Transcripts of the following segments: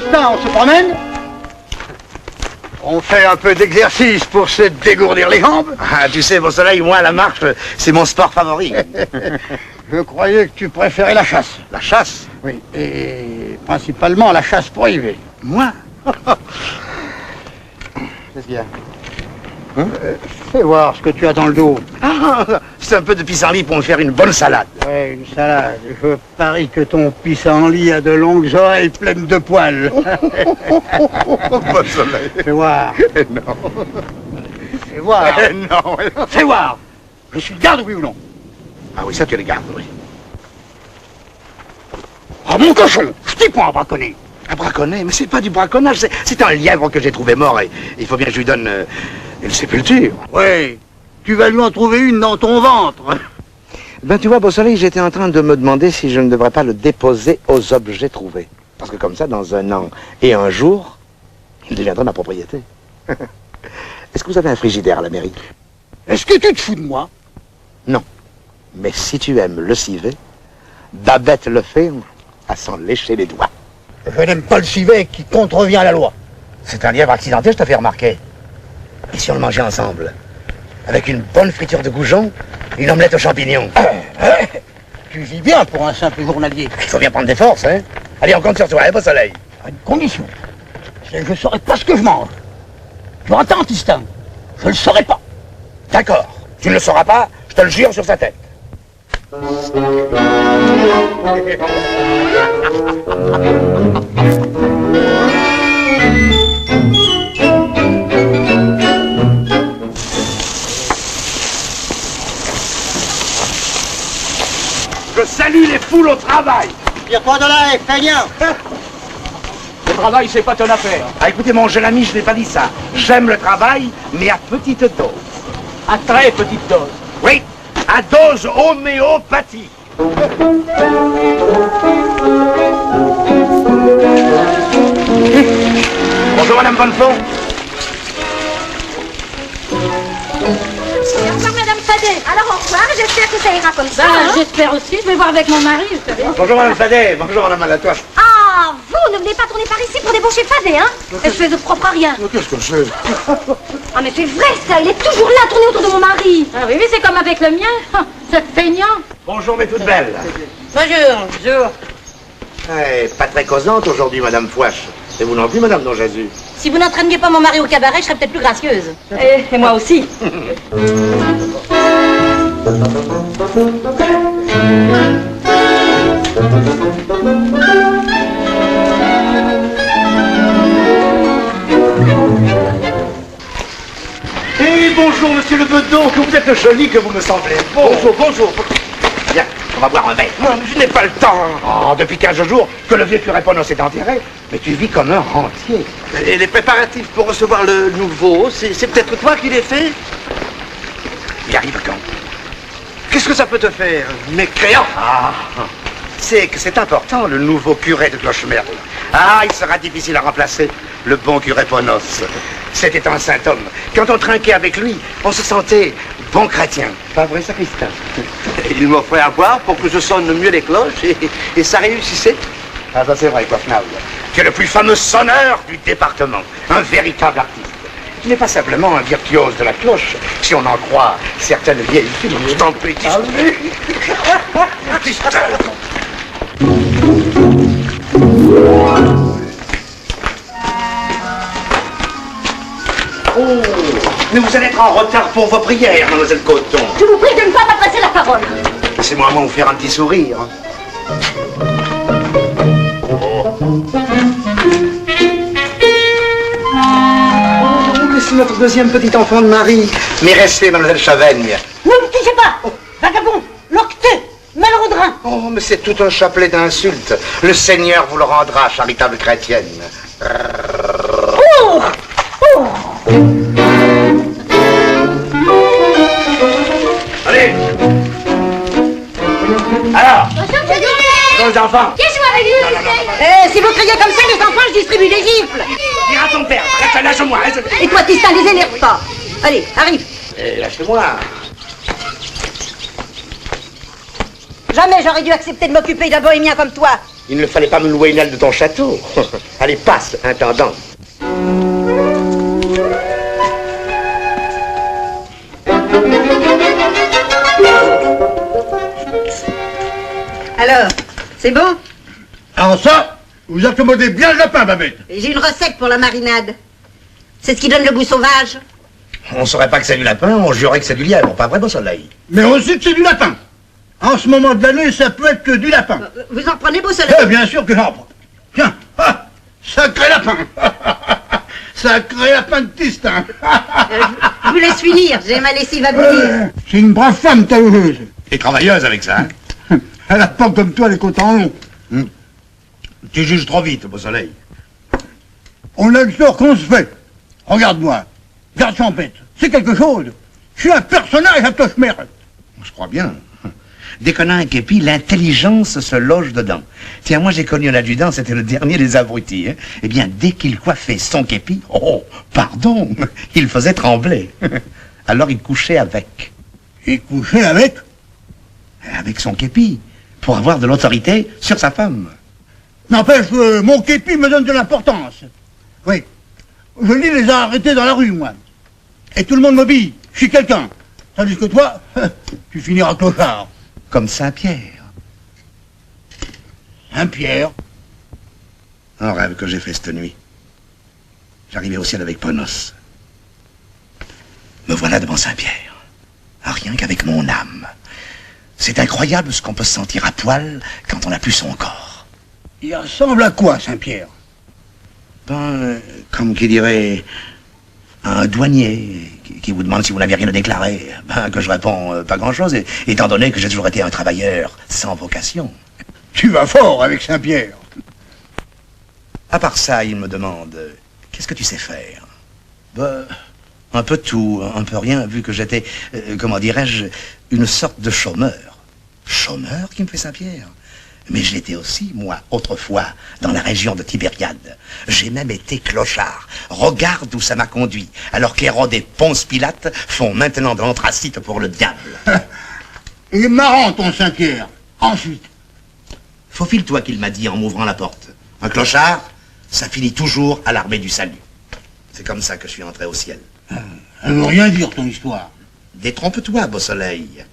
Tristan, on se promène? On fait un peu d'exercice pour se dégourdir les jambes. Ah, tu sais, Beau Soleil, moi, la marche, c'est mon sport favori. Je croyais que tu préférais la chasse. La chasse? Oui, et principalement la chasse privée. Moi? Qu'est-ce qu'il y a? Fais voir ce que tu as dans le dos. Ah, c'est un peu de pissenlit pour me faire une bonne salade. Ouais, une salade. Je parie que ton pissenlit a de longues oreilles pleines de poils. Beau Soleil. Fais voir. Non. Fais voir. Non. Fais voir. Je suis garde, oui ou non? Ah oui, ça tu les gardes, oui. Ah, mon cochon, je t'y prends à braconner. À braconner? Mais c'est pas du braconnage, c'est un lièvre que j'ai trouvé mort et il faut bien que je lui donne une sépulture. Oui, tu vas lui en trouver une dans ton ventre. Ben tu vois, Beau Soleil, j'étais en train de me demander si je ne devrais pas le déposer aux objets trouvés. Parce que comme ça, dans 1 an et 1 jour, il deviendra ma propriété. Est-ce que vous avez un frigidaire à la mairie? Est-ce que tu te fous de moi? Non. Mais si tu aimes le civet, Babette le fait à s'en lécher les doigts. Je n'aime pas le civet qui contrevient à la loi. C'est un lièvre accidenté, je te fais remarquer. Et si on le mangeait ensemble? Avec une bonne friture de goujon, une omelette aux champignons. Tu vis bien pour un simple journalier. Il faut bien prendre des forces, hein? Allez, on compte sur toi, hein, Beau Soleil? À une condition. C'est que je ne saurais pas ce que je mange. Tu entends, Tristan? Je ne le saurais pas. D'accord. Tu ne le sauras pas, je te le jure sur sa tête. Je salue les foules au travail. Tire-toi de là, feignant. Le travail, c'est pas ton affaire. Ah, écoutez, mon jeune ami, je n'ai pas dit ça. J'aime le travail, mais à petite dose. À très petite dose. Oui, à dose homéopathique. Bonjour, Madame Bonnefond. Au revoir, Madame Fadet. Alors, au revoir, j'espère que ça ira comme ça. Ben, j'espère aussi, je vais voir avec mon mari, vous savez. Bonjour, Madame Fadet. Bonjour, Madame Alatoche. Ah, vous ne venez pas tourner par ici pour débaucher Fadet, hein? Espèce de propre à rien. Qu'est-ce que c'est? Ah, mais c'est vrai, ça, il est toujours là, à tourner autour de mon mari. Ah oui, c'est comme avec le mien. C'est feignant. Bonjour, mes toutes belles. Bonjour. Bonjour. Pas très causante aujourd'hui, Madame Fouache. Et vous non plus, Madame Don Jésus. Si vous n'entraîniez pas mon mari au cabaret, je serais peut-être plus gracieuse. Et moi aussi. Et bonjour, monsieur le Bedon, que vous êtes joli, que vous me semblez beau. Bonjour, bonjour. Bien, on va boire un verre. Non, mais je n'ai pas le temps. Oh, depuis 15 jours que le vieux curé Ponos s'est enterré, mais tu vis comme un rentier. Et les préparatifs pour recevoir le nouveau, c'est peut-être toi qui les fais? Il arrive quand? Qu'est-ce que ça peut te faire, mécréant? Ah, c'est que c'est important, le nouveau curé de Clochemerle. Ah, il sera difficile à remplacer, le bon curé Ponos. C'était un saint homme. Quand on trinquait avec lui, on se sentait bon chrétien. Pas vrai, sacristain? Il m'offrait à boire pour que je sonne mieux les cloches et ça réussissait. Ah, ça c'est vrai, Coiffnal. Tu es le plus fameux sonneur du département. Un véritable artiste. Tu n'es pas simplement un virtuose de la cloche, si on en croit certaines vieilles filles. Je t'en prie, Oh, mais vous allez être en retard pour vos prières, mademoiselle Coton. Je vous prie de ne pas m'adresser la parole. Laissez-moi à moi vous faire un petit sourire. Mais c'est notre deuxième petit enfant de Marie. Mais restez, mademoiselle Chavaigne. Ne me touchez pas. Vagabond, loqueteux, malrodrin. Oh, mais c'est tout un chapelet d'insultes. Le Seigneur vous le rendra, charitable chrétienne. Oh, oh. Allez. Alors, les enfants. Si vous criez comme ça, les enfants, je distribue des gifles. Dis à ton père, lâche-moi. Et toi, Tristan, les énerve pas. Allez, arrive. Lâchez-moi. Jamais j'aurais dû accepter de m'occuper d'un bohémien comme toi. Il ne fallait pas me louer une aile de ton château. Allez, passe, intendant. Alors, c'est bon? Alors ça, vous accommodez bien le lapin, Babette. J'ai une recette pour la marinade. C'est ce qui donne le goût sauvage. On saurait pas que c'est du lapin, on jurerait que c'est du lièvre, pas vrai, Beau Soleil? Mais aussi que c'est du lapin. En ce moment de l'année, ça peut être que du lapin. Vous en prenez, Beau Soleil? Bien sûr que j'en prends. Tiens, sacré lapin. Sacré lapin de Tistin. Je vous laisse finir, j'ai ma lessive à bouillir. C'est une brave femme talentueuse. Et travailleuse avec ça, hein? Elle a pas comme toi les côtes en long. Tu juges trop vite, Beau Soleil. On a le sort qu'on se fait. Regarde-moi. Garde champêtre. C'est quelque chose. Je suis un personnage à cloche-merde. Je crois bien. Dès qu'on a un képi, l'intelligence se loge dedans. Tiens, moi j'ai connu un adjudant, c'était le dernier des abrutis. Hein. Eh bien, dès qu'il coiffait son képi, oh, pardon, il faisait trembler. Alors il couchait avec. Il couchait avec? Avec son képi, pour avoir de l'autorité sur sa femme. N'empêche, mon képi me donne de l'importance. Oui. Je lis les arrêtés dans la rue, moi. Et tout le monde m'obéit. Je suis quelqu'un. Tandis que toi, tu finiras clochard. Comme Saint-Pierre. Saint-Pierre. Un rêve que j'ai fait cette nuit. J'arrivais au ciel avec Ponos. Me voilà devant Saint-Pierre. Rien qu'avec mon âme. C'est incroyable ce qu'on peut se sentir à poil quand on n'a plus son corps. Il ressemble à quoi, Saint-Pierre? Ben, comme qui dirait, un douanier qui vous demande si vous n'avez rien à déclarer. Ben, que je réponds pas grand-chose, étant donné que j'ai toujours été un travailleur sans vocation. Tu vas fort avec Saint-Pierre. À part ça, il me demande, qu'est-ce que tu sais faire? Ben, un peu tout, un peu rien, vu que j'étais, comment dirais-je, une sorte de chômeur. Chômeur qui me fait Saint-Pierre? Mais je l'étais aussi, moi, autrefois, dans la région de Tibériade. J'ai même été clochard. Regarde où ça m'a conduit, alors qu'Hérode et Ponce Pilate font maintenant de l'anthracite pour le diable. Il est marrant, ton Saint-Pierre. Ensuite. Faufile-toi qu'il m'a dit en m'ouvrant la porte. Un clochard, ça finit toujours à l'armée du salut. C'est comme ça que je suis entré au ciel. Elle veut rien dire, ton histoire. Détrompe-toi, Beau Soleil.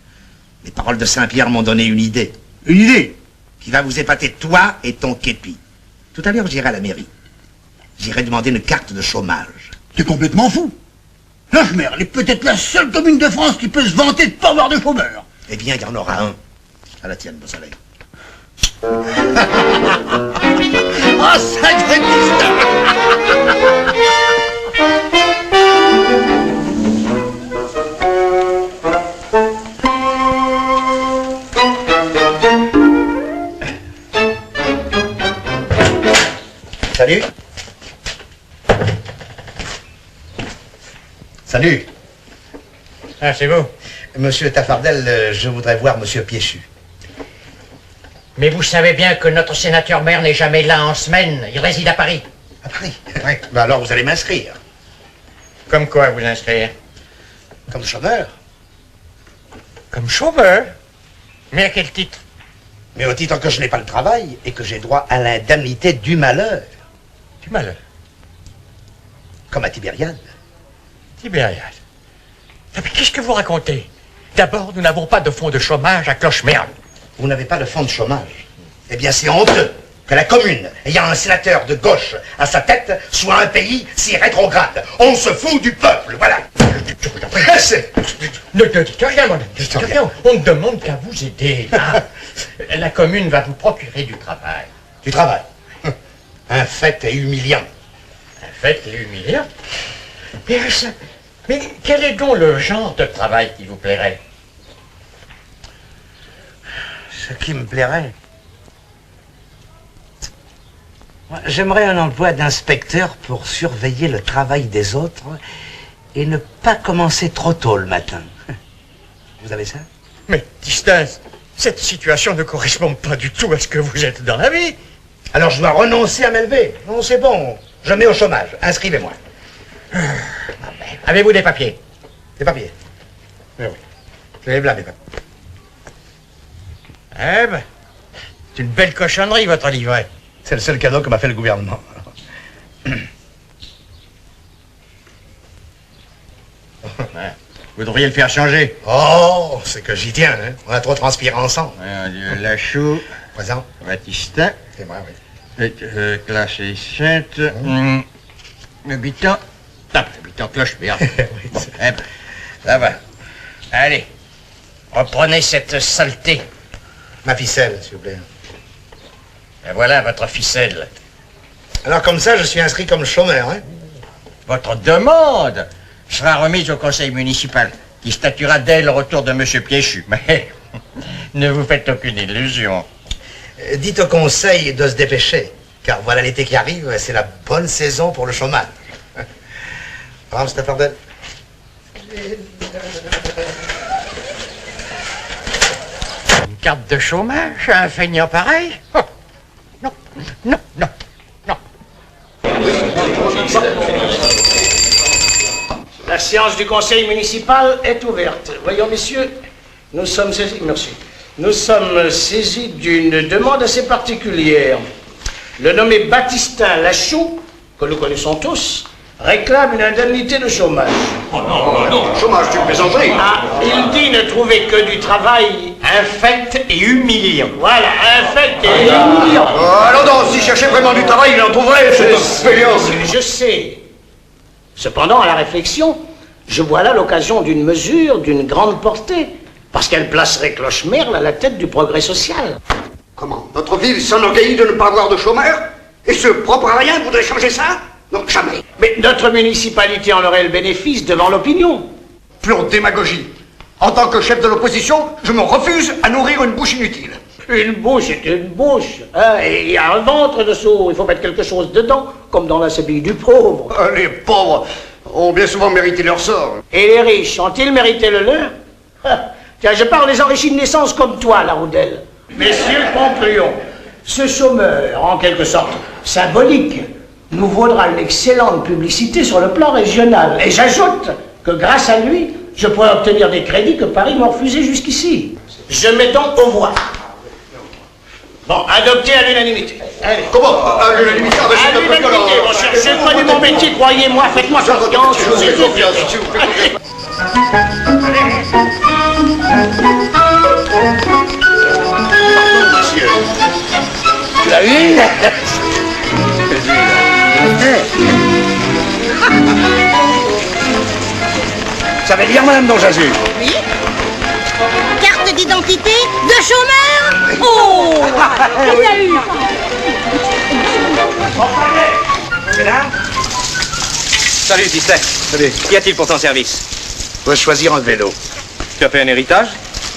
Les paroles de Saint-Pierre m'ont donné une idée. Une idée? Qui va vous épater, toi et ton képi. Tout à l'heure, j'irai à la mairie. J'irai demander une carte de chômage. T'es complètement fou. Cloche-Merle est peut-être la seule commune de France qui peut se vanter de pas avoir de chômeurs. Eh bien, il y en aura un. À la tienne, Beau Soleil. Oh, sacré Tistin! Salut. Salut. Ah, c'est vous. Monsieur Tafardel, je voudrais voir Monsieur Piéchu. Mais vous savez bien que notre sénateur-maire n'est jamais là en semaine. Il réside à Paris. À Paris? Oui. Ben alors, vous allez m'inscrire. Comme quoi vous inscrire? Comme chômeur. Comme chômeur? Mais à quel titre? Mais au titre que je n'ai pas le travail et que j'ai droit à l'indemnité du malheur. Du malheur? Comme à Tibériade. Tibériade. Ah, mais qu'est-ce que vous racontez? D'abord, nous n'avons pas de fonds de chômage à Cloche-Merle. Vous n'avez pas de fonds de chômage. Eh bien, c'est honteux que la commune, ayant un sénateur de gauche à sa tête, soit un pays si rétrograde. On se fout du peuple, voilà. Ne dites rien, mon ami. Dites rien. On ne demande qu'à vous aider. Ah, la commune va vous procurer du travail. Du travail. Un fait et humiliant. Un fait et humiliant? Mais quel est donc le genre de travail qui vous plairait? Ce qui me plairait. J'aimerais un emploi d'inspecteur pour surveiller le travail des autres et ne pas commencer trop tôt le matin. Vous avez ça? Mais, Tistin, cette situation ne correspond pas du tout à ce que vous êtes dans la vie. Alors je dois renoncer à m'élever. Non, c'est bon. Je mets au chômage. Inscrivez-moi. Avez-vous des papiers? Des papiers? Oui, oui. Je les là, mes papiers. Eh ben, C'est une belle cochonnerie, votre livret. C'est le seul cadeau que m'a fait le gouvernement. Ouais. Vous devriez le faire changer. Oh, c'est que j'y tiens, hein. On a trop transpiré ensemble. Ouais, Lachaud, Présent. Batistin, C'est moi, oui. Classe et Sainte, habitant. Habitant Clochemère. Oui, Bon, eh ben, ça va. Allez, reprenez cette saleté. Ma ficelle, s'il vous plaît. Et voilà votre ficelle. Alors comme ça, je suis inscrit comme chômeur, hein. Votre demande sera remise au conseil municipal, qui statuera dès le retour de Monsieur Piéchu. Mais ne vous faites aucune illusion. Dites au conseil de se dépêcher, car voilà l'été qui arrive, c'est la bonne saison pour le chômage. Madame Staffordel. Une carte de chômage à un feignant pareil? Oh. Non, non, non, non. La séance du conseil municipal est ouverte. Voyons, messieurs, nous sommes saisis, merci. Nous sommes saisis d'une demande assez particulière. Le nommé Batistin Lachaud, que nous connaissons tous, réclame une indemnité de chômage. Oh non, non, chômage, tu plaisanteries. Ah, il dit ne trouver que du travail Infect et humiliant. Voilà, infect et humiliant. Alors non, s'il cherchait vraiment du travail, il en trouverait, cette expérience. Je sais. Cependant, à la réflexion, je vois là l'occasion d'une mesure d'une grande portée, parce qu'elle placerait Clochemerle à la tête du progrès social. Comment? Notre ville s'enorgueillit de ne pas avoir de chômeurs? Et ce propre à rien voudrait changer ça? Non, jamais. Mais notre municipalité en aurait le bénéfice devant l'opinion. Pure démagogie. En tant que chef de l'opposition, je me refuse à nourrir une bouche inutile. Une bouche est une bouche, hein, et il y a un ventre dessous, il faut mettre quelque chose dedans, comme dans la sébille du pauvre. Les pauvres ont bien souvent mérité leur sort. Et les riches, ont-ils mérité le leur? Ah, tiens, je parle des enrichis de naissance comme toi, la Roudelle. Messieurs, concluons. Ce chômeur, en quelque sorte symbolique, nous vaudra une excellente publicité sur le plan régional. Et j'ajoute que grâce à lui, je pourrais obtenir des crédits que Paris m'a refusés jusqu'ici. Je mets donc aux voix. Bon, adopté à l'unanimité. Allez. Comment? À l'unanimité? À l'unanimité, mon cher. Je connais mon métier, croyez-moi, faites-moi confiance. Je vous ai confiance. Monsieur. Tu l'as eu? Ça va dire, madame Donjazu? Oui. Carte d'identité de chômeur. Oh, il y a eu. C'est là? Salut, Tistet. Salut. Qu'y a-t-il pour ton service? Faut choisir un vélo. Tu as fait un héritage?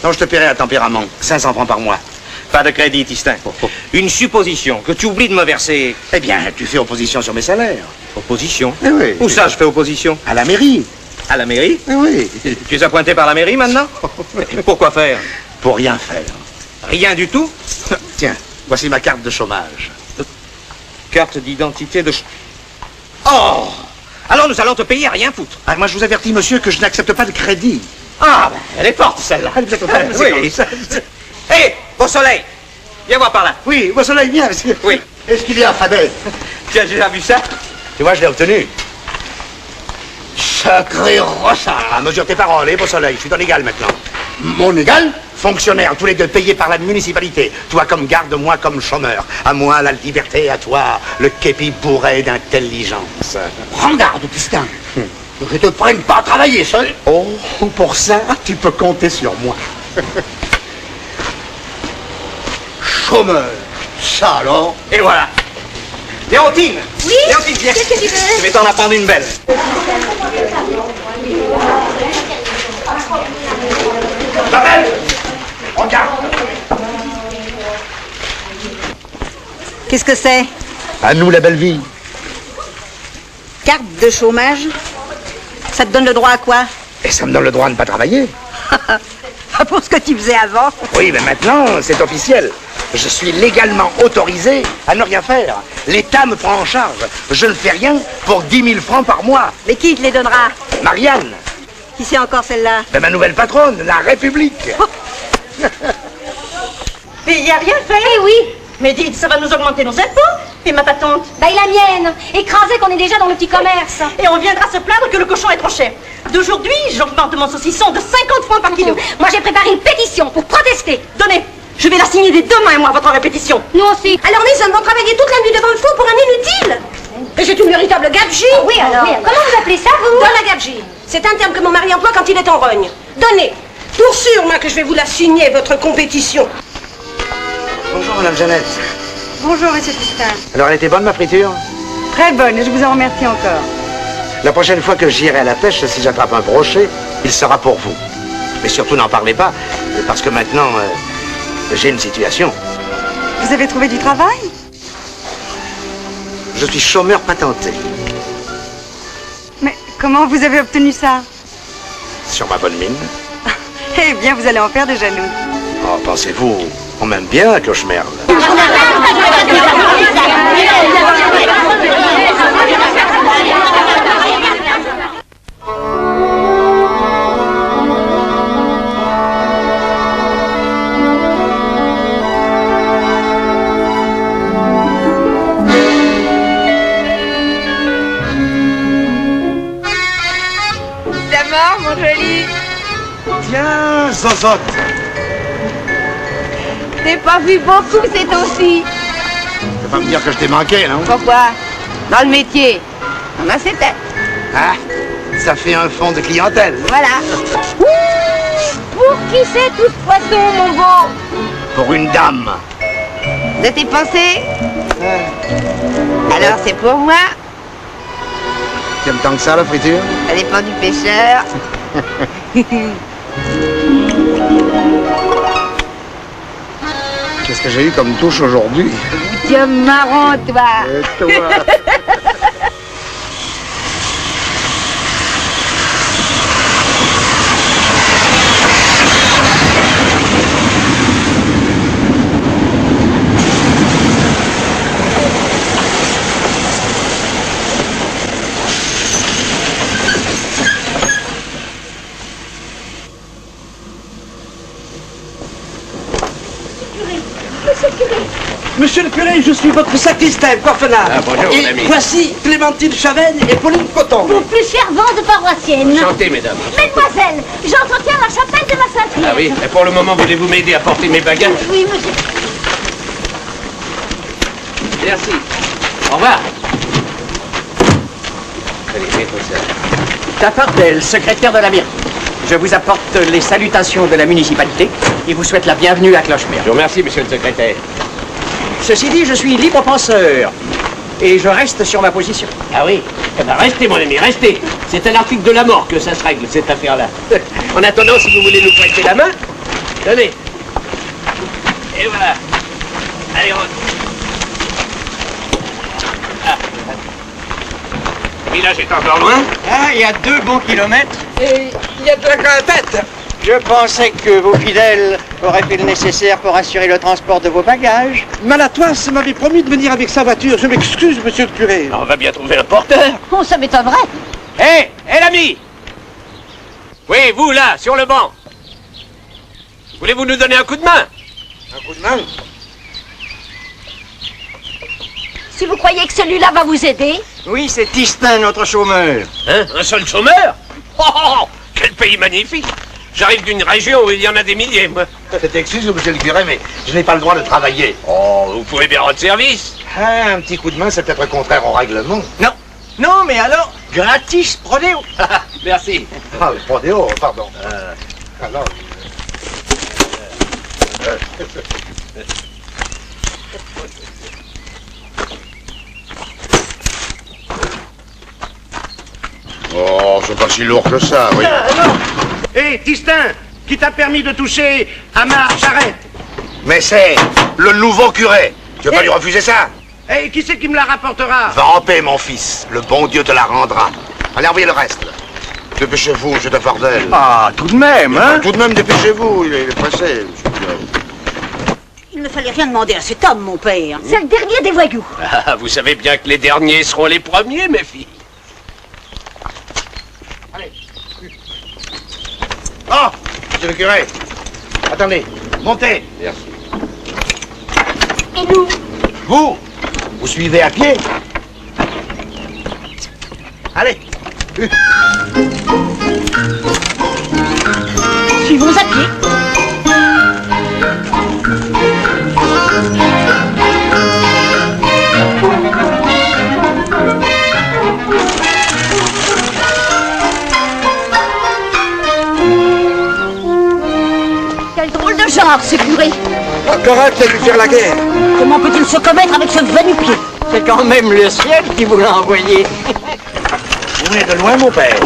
Non, je te paierai à tempérament. 500 francs par mois. Pas de crédit, Tistet. Une supposition que tu oublies de me verser. Eh bien, tu fais opposition sur mes salaires. Opposition? Eh oui. Où ça, je fais opposition? À la mairie. À la mairie? Eh oui. Tu es appointé par la mairie maintenant? Pourquoi faire? Pour rien faire. Rien du tout? Tiens, voici ma carte de chômage. Carte d'identité de... Oh! Alors nous allons te payer à rien foutre. Ah, moi, je vous avertis, monsieur, que je n'accepte pas de crédit. Ah, ben, elle est forte, celle-là. Oui. Hé, Beau Soleil! Viens voir par là. Oui, Beau Soleil, viens. Oui. Est-ce qu'il y a Fadel? Tu as déjà vu ça? Tu vois, je l'ai obtenu. Sacré rossard. Ah, mesure tes paroles, Beau Soleil. Je suis dans l'égal maintenant. Mon égal? Fonctionnaires, tous les deux payés par la municipalité. Toi comme garde, moi comme chômeur. À moi la liberté, à toi le képi bourré d'intelligence. Prends garde, Pistin. Que je te prenne pas à travailler seul. Oh, pour ça, tu peux compter sur moi. Chômeur. Ça alors? Et voilà. Léontine! Oui. Léontine, viens. Qu'est-ce que tu veux? Je vais t'en apprendre une belle. Babel, regarde. Qu'est-ce que c'est? À nous la belle vie. Carte de chômage? Ça te donne le droit à quoi? Et ça me donne le droit de ne pas travailler. Pour ce que tu faisais avant. Oui, mais maintenant, c'est officiel. Je suis légalement autorisé à ne rien faire. L'État me prend en charge. Je ne fais rien pour 10 000 francs par mois. Mais qui te les donnera? Marianne, Qui c'est encore celle-là? ben, ma nouvelle patronne, la République. Mais il n'y a rien fait. Eh oui, Mais dites, ça va nous augmenter nos impôts. Et ma patente? Bah, et la mienne. Écrasée qu'on est déjà dans le petit commerce. Et on viendra se plaindre que le cochon est trop cher. D'aujourd'hui, j'augmente mon saucisson de 50 francs par kilo. Moi, j'ai préparé une pétition pour protester. Donnez. Je vais la signer dès demain, moi, votre répétition. Nous aussi. Alors les hommes vont travailler toute la nuit devant le four pour un inutile. Et c'est une véritable gabegie. Oui, alors. Comment vous appelez ça, vous? Donne la gabegie. C'est un terme que mon mari emploie quand il est en rogne. Donnez. Pour sûr, moi, que je vais vous la signer, votre compétition. Bonjour, Madame Jeannette. Bonjour, Monsieur Tistin. Alors, elle était bonne, ma friture? Très bonne, et je vous en remercie encore. La prochaine fois que j'irai à la pêche, si j'attrape un brochet, il sera pour vous. Mais surtout, n'en parlez pas, parce que maintenant, j'ai une situation. Vous avez trouvé du travail? Je suis chômeur patenté. Mais comment vous avez obtenu ça? Sur ma bonne mine. Eh bien, vous allez en faire des jaloux. Oh, pensez-vous, on m'aime bien à Clochemerle. D'abord, mon joli. Tiens, Zozote. T'es pas vu beaucoup ces temps-ci. Tu vas pas me dire que je t'ai manqué, non? Pourquoi? Dans le métier, on a ses têtes. Ah, ça fait un fond de clientèle. Voilà. Pour qui c'est tout ce poisson, mon beau? Pour une dame. De tes pensées? Alors c'est pour moi. Tu aimes tant que ça, la friture? Ça dépend du pêcheur. Qu'est-ce que j'ai eu comme touche aujourd'hui? Tu es marrant, toi. Toi. Monsieur le curé, je suis votre sacristain, Courfenard. Ah, bonjour, et ami. voici Clémentine Chaven et Pauline Coton. Vos plus ferventes paroissiennes. Chantez, mesdames. Mesdemoiselles, j'entretiens la chapelle de ma Sainte-Vierge. Ah oui, et pour le moment, voulez-vous m'aider à porter mes bagages? Oui, monsieur. Merci. Au revoir. Allez, mettons ça. Tafartel, secrétaire de la mairie. Je vous apporte les salutations de la municipalité et vous souhaite la bienvenue à Clochemerle. Je vous remercie, monsieur le secrétaire. Ceci dit, je suis libre penseur et je reste sur ma position. Ah oui? Eh ben, restez, mon ami, restez. C'est un article de la mort que ça se règle, cette affaire-là. En attendant, si vous voulez nous prêter la main, tenez. Et voilà. Allez, rentre. Ah. Le village est encore loin? Ah, il y a 2 bons kilomètres. Et il y a de la gratette. Je pensais que vos fidèles auraient fait le nécessaire pour assurer le transport de vos bagages. Malatoise m'avait promis de venir avec sa voiture. Je m'excuse, monsieur le curé. On va bien trouver un porteur. Oh, ça m'étonnerait. Hé, l'ami! Oui, vous, là, sur le banc. Voulez-vous nous donner un coup de main? Un coup de main? Si vous croyez que celui-là va vous aider. Oui, c'est Tistin, notre chômeur. Hein? Un seul chômeur? Oh, oh, oh, quel pays magnifique! J'arrive d'une région où il y en a des milliers, moi. Cette excuse, monsieur le curé, mais je n'ai pas le droit de travailler. Oh, vous pouvez bien rendre service. Ah, un petit coup de main, c'est peut-être contraire au règlement. Non, non, mais alors, gratis prodéo. Merci. Ah, le prodéo, pardon. Alors... Oh, c'est pas si lourd que ça, oui. Non. Hé, Tistin, qui t'a permis de toucher à ma charrette? Mais c'est le nouveau curé. Tu veux pas lui refuser ça? Et qui c'est qui me la rapportera? Va en paix, mon fils. Le bon Dieu te la rendra. Allez, envoyez le reste. Dépêchez-vous, monsieur de Fordel. Ah, tout de même, hein? Tout de même, dépêchez-vous. Il est pressé, monsieur le curé. Il ne fallait rien demander à cet homme, mon père. C'est le dernier des voyous. Ah, vous savez bien que les derniers seront les premiers, mes filles. Oh, monsieur le curé. Attendez, montez. Merci. Et nous? Vous suivez à pied? Allez. Suivons à pied. Quel drôle de genre, ce curé. Encore un qui a dû faire la guerre. Comment peut-il se commettre avec ce va-nu-pied? C'est quand même le ciel qui vous l'a envoyé. Vous venez de loin, mon père?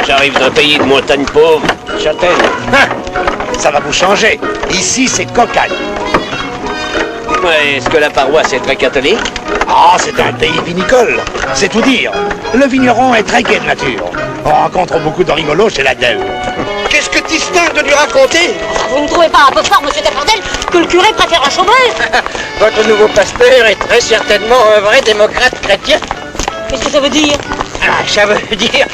J'arrive d'un pays de montagne pauvre, Châtel. Ça va vous changer. Ici, c'est Cocagne. Ouais, est-ce que la paroisse est très catholique? Ah, c'est un pays vinicole. C'est tout dire. Le vigneron est très gai de nature. On rencontre beaucoup de rigolos chez l'Adèle. Qu'est-ce que tu distingues de lui raconter? Vous ne trouvez pas un peu fort, monsieur Deschardel, que le curé préfère un chômeur? Votre nouveau pasteur est très certainement un vrai démocrate chrétien. Qu'est-ce que ça veut dire? Ah, ça veut dire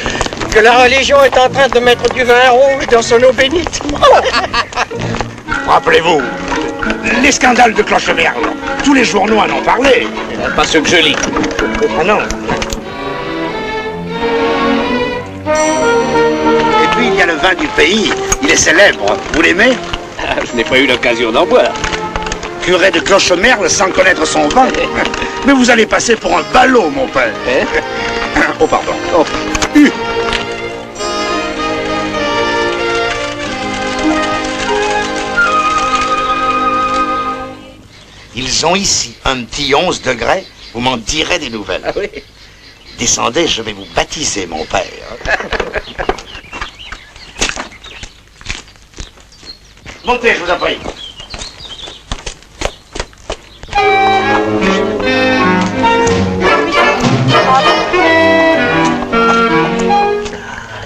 que la religion est en train de mettre du vin rouge dans son eau bénite. Rappelez-vous, les scandales de Clochemerle. Tous les journaux en ont parlé. Pas ceux que je lis. Ah non. Et puis, il y a le vin du pays. Il est célèbre. Vous l'aimez? Je n'ai pas eu l'occasion d'en boire. Curé de Clochemerle sans connaître son vin. Mais vous allez passer pour un ballot, mon père. Oh, pardon. Oh. Ils ont ici un petit 11 degrés. Vous m'en direz des nouvelles. Ah oui? Descendez, je vais vous baptiser, mon père. Montez, je vous en prie.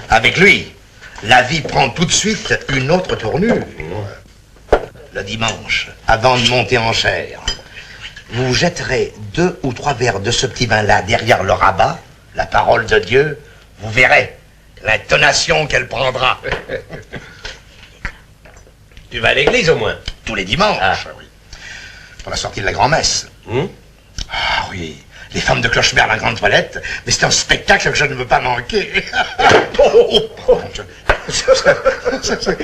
Avec lui, la vie prend tout de suite une autre tournure. Le dimanche, avant de monter en chair, vous jetterez 2 ou 3 verres de ce petit vin-là derrière le rabat, la parole de Dieu, vous verrez l'intonation qu'elle prendra. Tu vas à l'église au moins? Tous les dimanches, oui. Pour la sortie de la grand-messe. Ah oui, les femmes de Clochemerle en grande toilette, mais c'est un spectacle que je ne veux pas manquer.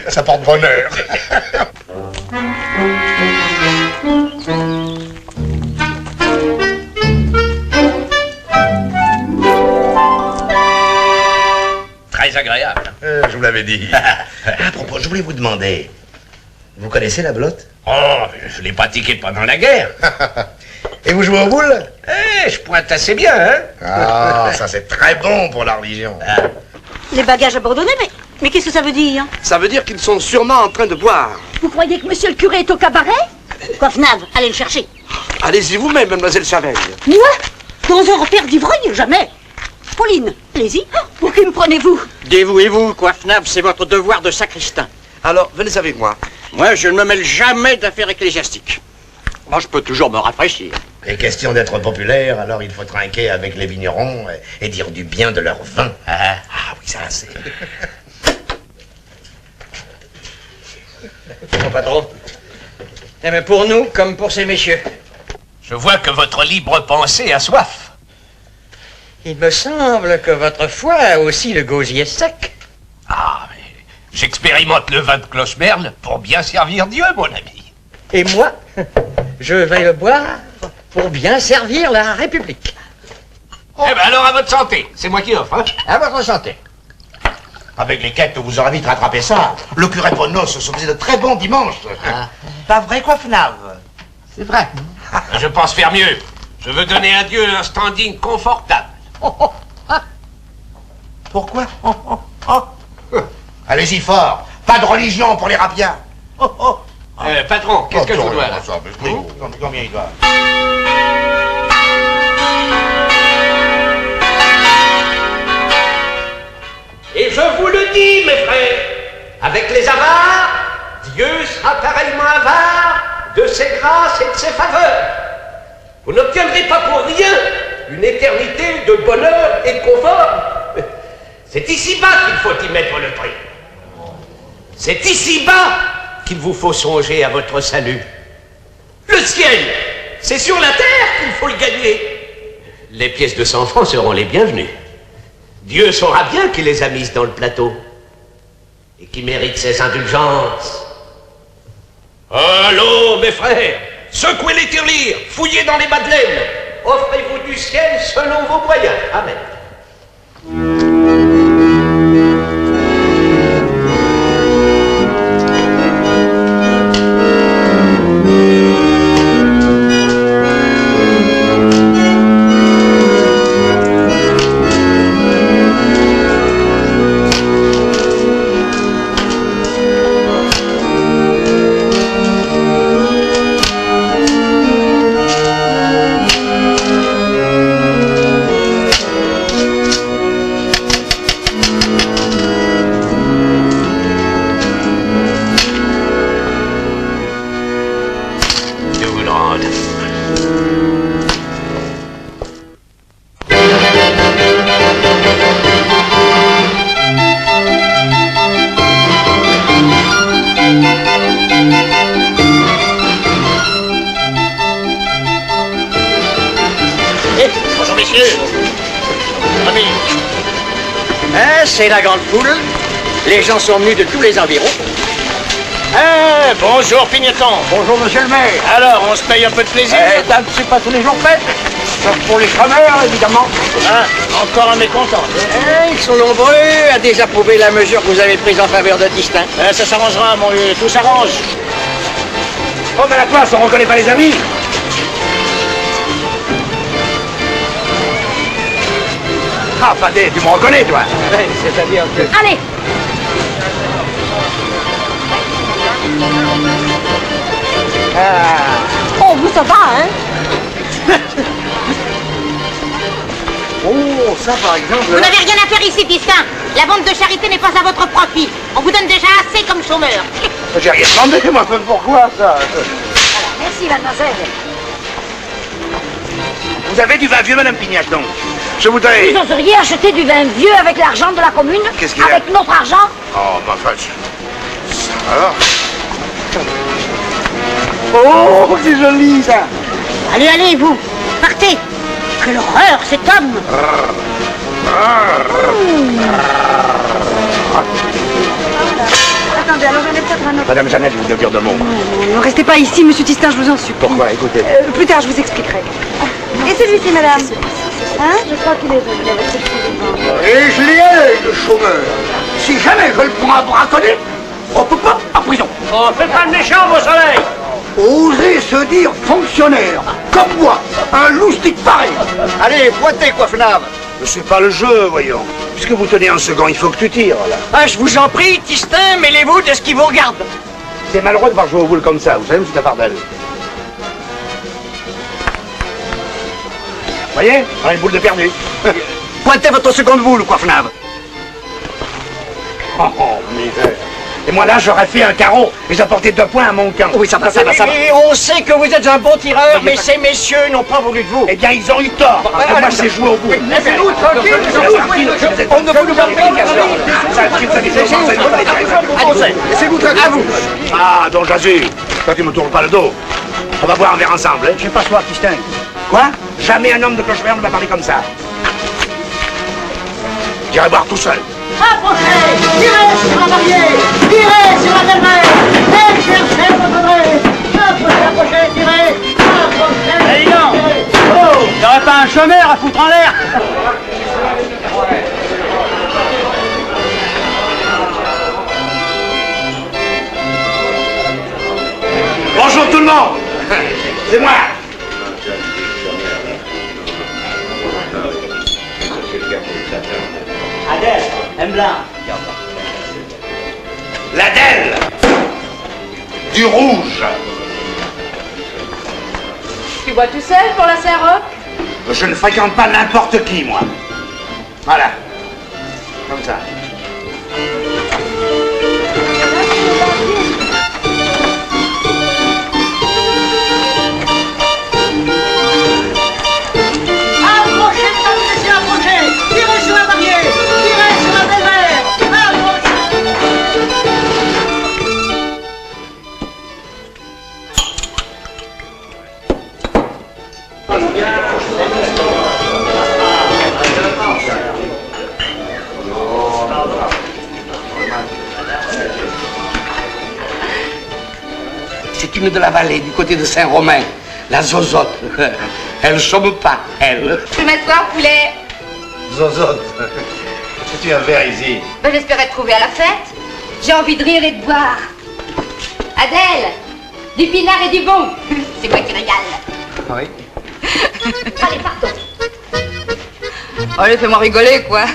Ça porte bonheur. Très agréable. Je vous l'avais dit. À propos, je voulais vous demander, vous connaissez la blotte? Oh, je l'ai pratiqué pendant la guerre. Et vous jouez aux boules? Je pointe assez bien, hein? Ah, ça c'est très bon pour la religion. Les bagages abandonnés, mais qu'est-ce que ça veut dire? Ça veut dire qu'ils sont sûrement en train de boire. Vous croyez que monsieur le curé est au cabaret? Coiffnave, allez le chercher. Allez-y vous-même, mademoiselle Chavelle. Moi? Dans un repère d'ivrogne? Jamais. Pauline, allez-y. Pour qui me prenez-vous? Dévouez-vous, Coiffnab, c'est votre devoir de sacristain. Alors, venez avec moi. Moi, je ne me mêle jamais d'affaires ecclésiastiques. Moi, je peux toujours me rafraîchir. Et question d'être populaire, alors il faut trinquer avec les vignerons et dire du bien de leur vin. Ah oui, ça c'est... Mon patron. Eh bien, pour nous, comme pour ces messieurs. Je vois que votre libre pensée a soif. Il me semble que votre foie a aussi le gosier sec. Ah, mais j'expérimente le vin de Clochemerle pour bien servir Dieu, mon ami. Et moi, je vais le boire pour bien servir la République. Eh ben alors, à votre santé. C'est moi qui offre, hein? À votre santé. Avec les quêtes, vous aurez vite rattrapé ça. Le curé Ponos se faisait de très bons dimanches. Pas vrai, Coiffnave? C'est vrai. Je pense faire mieux. Je veux donner à Dieu un standing confortable. Pourquoi? Allez-y fort. Pas de religion pour les rapiens. Patron, qu'est-ce que je vous dois là? Combien il doit? Et je vous le dis, mes frères, avec les avares, Dieu sera pareillement avare de ses grâces et de ses faveurs. Vous n'obtiendrez pas pour rien une éternité de bonheur et de confort. C'est ici-bas qu'il faut y mettre le prix. C'est ici-bas qu'il vous faut songer à votre salut. Le ciel C'est sur la terre qu'il faut le gagner. Les pièces de 100 francs seront les bienvenues. Dieu saura bien qui les a mises dans le plateau et qui mérite ses indulgences. Allô, mes frères, secouez les tirelires, fouillez dans les madeleines, offrez-vous du ciel selon vos moyens. Amen. C'est la grande foule. Les gens sont venus de tous les environs. Bonjour, Pigneton. Bonjour, monsieur le maire. Alors, on se paye un peu de plaisir? C'est pas tous les jours fait. Sauf pour les chômeurs, évidemment. Encore un mécontent. Ils sont nombreux à désapprouver la mesure que vous avez prise en faveur de Tistin. Ça s'arrangera, mon vieux, tout s'arrange. Oh, mais la classe, on reconnaît pas les amis. Ah, Fadé, tu me reconnais, toi? Oui, c'est-à-dire que... Allez. Oh, vous ça va, hein? Oh, ça, par exemple... Vous n'avez rien à faire ici, Tistin. La vente de charité n'est pas à votre profit. On vous donne déjà assez comme chômeur. J'ai rien demandé, moi, pourquoi, ça? Voilà, merci, mademoiselle. Vous avez du vin vieux, madame Pignaton? Je voudrais... Vous oseriez acheter du vin vieux avec l'argent de la commune? Qu'est-ce qu'il y a? Avec notre argent? Oh, ma fâche. Alors? Oh, c'est joli, ça! Allez, allez, vous. Partez. Quelle horreur, cet homme. Attendez, alors j'en ai peut-être un autre. Madame Jeannette, je vous dire deux mots. Ne restez pas ici, monsieur Tistin, je vous en supplie. Pourquoi? Écoutez. Plus tard, je vous expliquerai. Et celui-ci, madame? Hein? Je crois qu'il est venu avec cette fille. Et je l'ai, le chômeur. Si jamais je le prends à braconner, on peut pas en prison. Oh, faites pas le méchant, vos soleils. Osez se dire fonctionnaire, comme moi, un loustic pareil. Allez, pointez, quoi, Fnave. C'est pas le jeu, voyons. Puisque vous tenez un second, il faut que tu tires, là. Ah, je vous en prie, Tistin, mêlez-vous de ce qui vous regarde. C'est malheureux de voir jouer au boule comme ça, vous savez, c'est la bordel. Voyez, on a une boule de perdu. Pointez votre seconde boule, quoi, Fnave. Oh, misère. Et moi, là, j'aurais fait un carreau et j'apportais 2 points à mon camp. Oui, ça va. Et on sait que vous êtes un bon tireur, mais ces messieurs n'ont pas voulu de vous. Eh bien, ils ont eu tort, parce que moi, je sais jouer au boule. Laissez-nous tranquille, on ne vous pas Laissez-vous tranquille. À vous. Ah, donc, Jésus, toi, tu me tournes pas le dos. On va boire un verre ensemble, hein. Je sais pas soir, Tistin. Quoi? Jamais un homme de clochevert ne m'a parlé comme ça. J'irai boire tout seul. Approchez. Tirez sur la barrière. Tirez sur la belle-mère. Exercez votre gré. Approchez, tirez. Approchez. Allez, non. Oh, t'aurais pas un chômeur à foutre en l'air? Bonjour tout le monde. C'est moi. Adèle, M. Blanc. L'Adèle. Du rouge. Tu bois tout seul pour la Saint-Roch? Je ne fréquente pas n'importe qui, moi. Voilà. Comme ça. Approchez, mesdames et messieurs, approchez. Tirez sur la barrière. Tirez sur la belle-mère. Approchez. une de la vallée, du côté de Saint-Romain. La zozote. Elle chôme pas, elle. Je peux m'asseoir, poulet? Zozote. Si tu viens faire ici. Ben, j'espérais te trouver à la fête. J'ai envie de rire et de boire. Adèle, du pinard et du bon. C'est moi qui régale. Oui. Allez, pardon. Allez, fais-moi rigoler, quoi.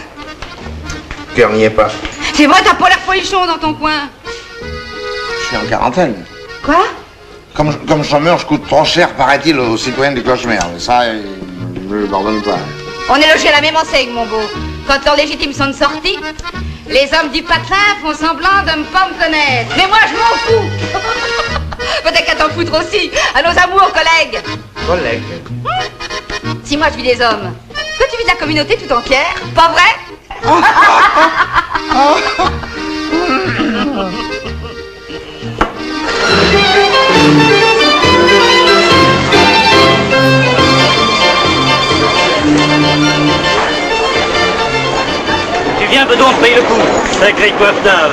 Cœur n'y est pas. C'est vrai, t'as pas l'air folichon dans ton coin. Je suis en quarantaine. Quoi? Comme chômeur, je coûte trop cher, paraît-il, aux citoyens du Clochemerle. Ça, ils ne le pardonnent pas. On est logés à la même enseigne, mon beau. Quand leurs légitimes sont de sortie, les hommes du patelin font semblant de ne pas me connaître. Mais moi, je m'en fous. Peut-être qu'à t'en foutre aussi. À nos amours, collègues. Collègues? Si moi, je vis des hommes, toi, tu vis de la communauté tout entière. Pas vrai? Tu viens, Bedon, on te paye le coup. Sacré coiffe d'âme.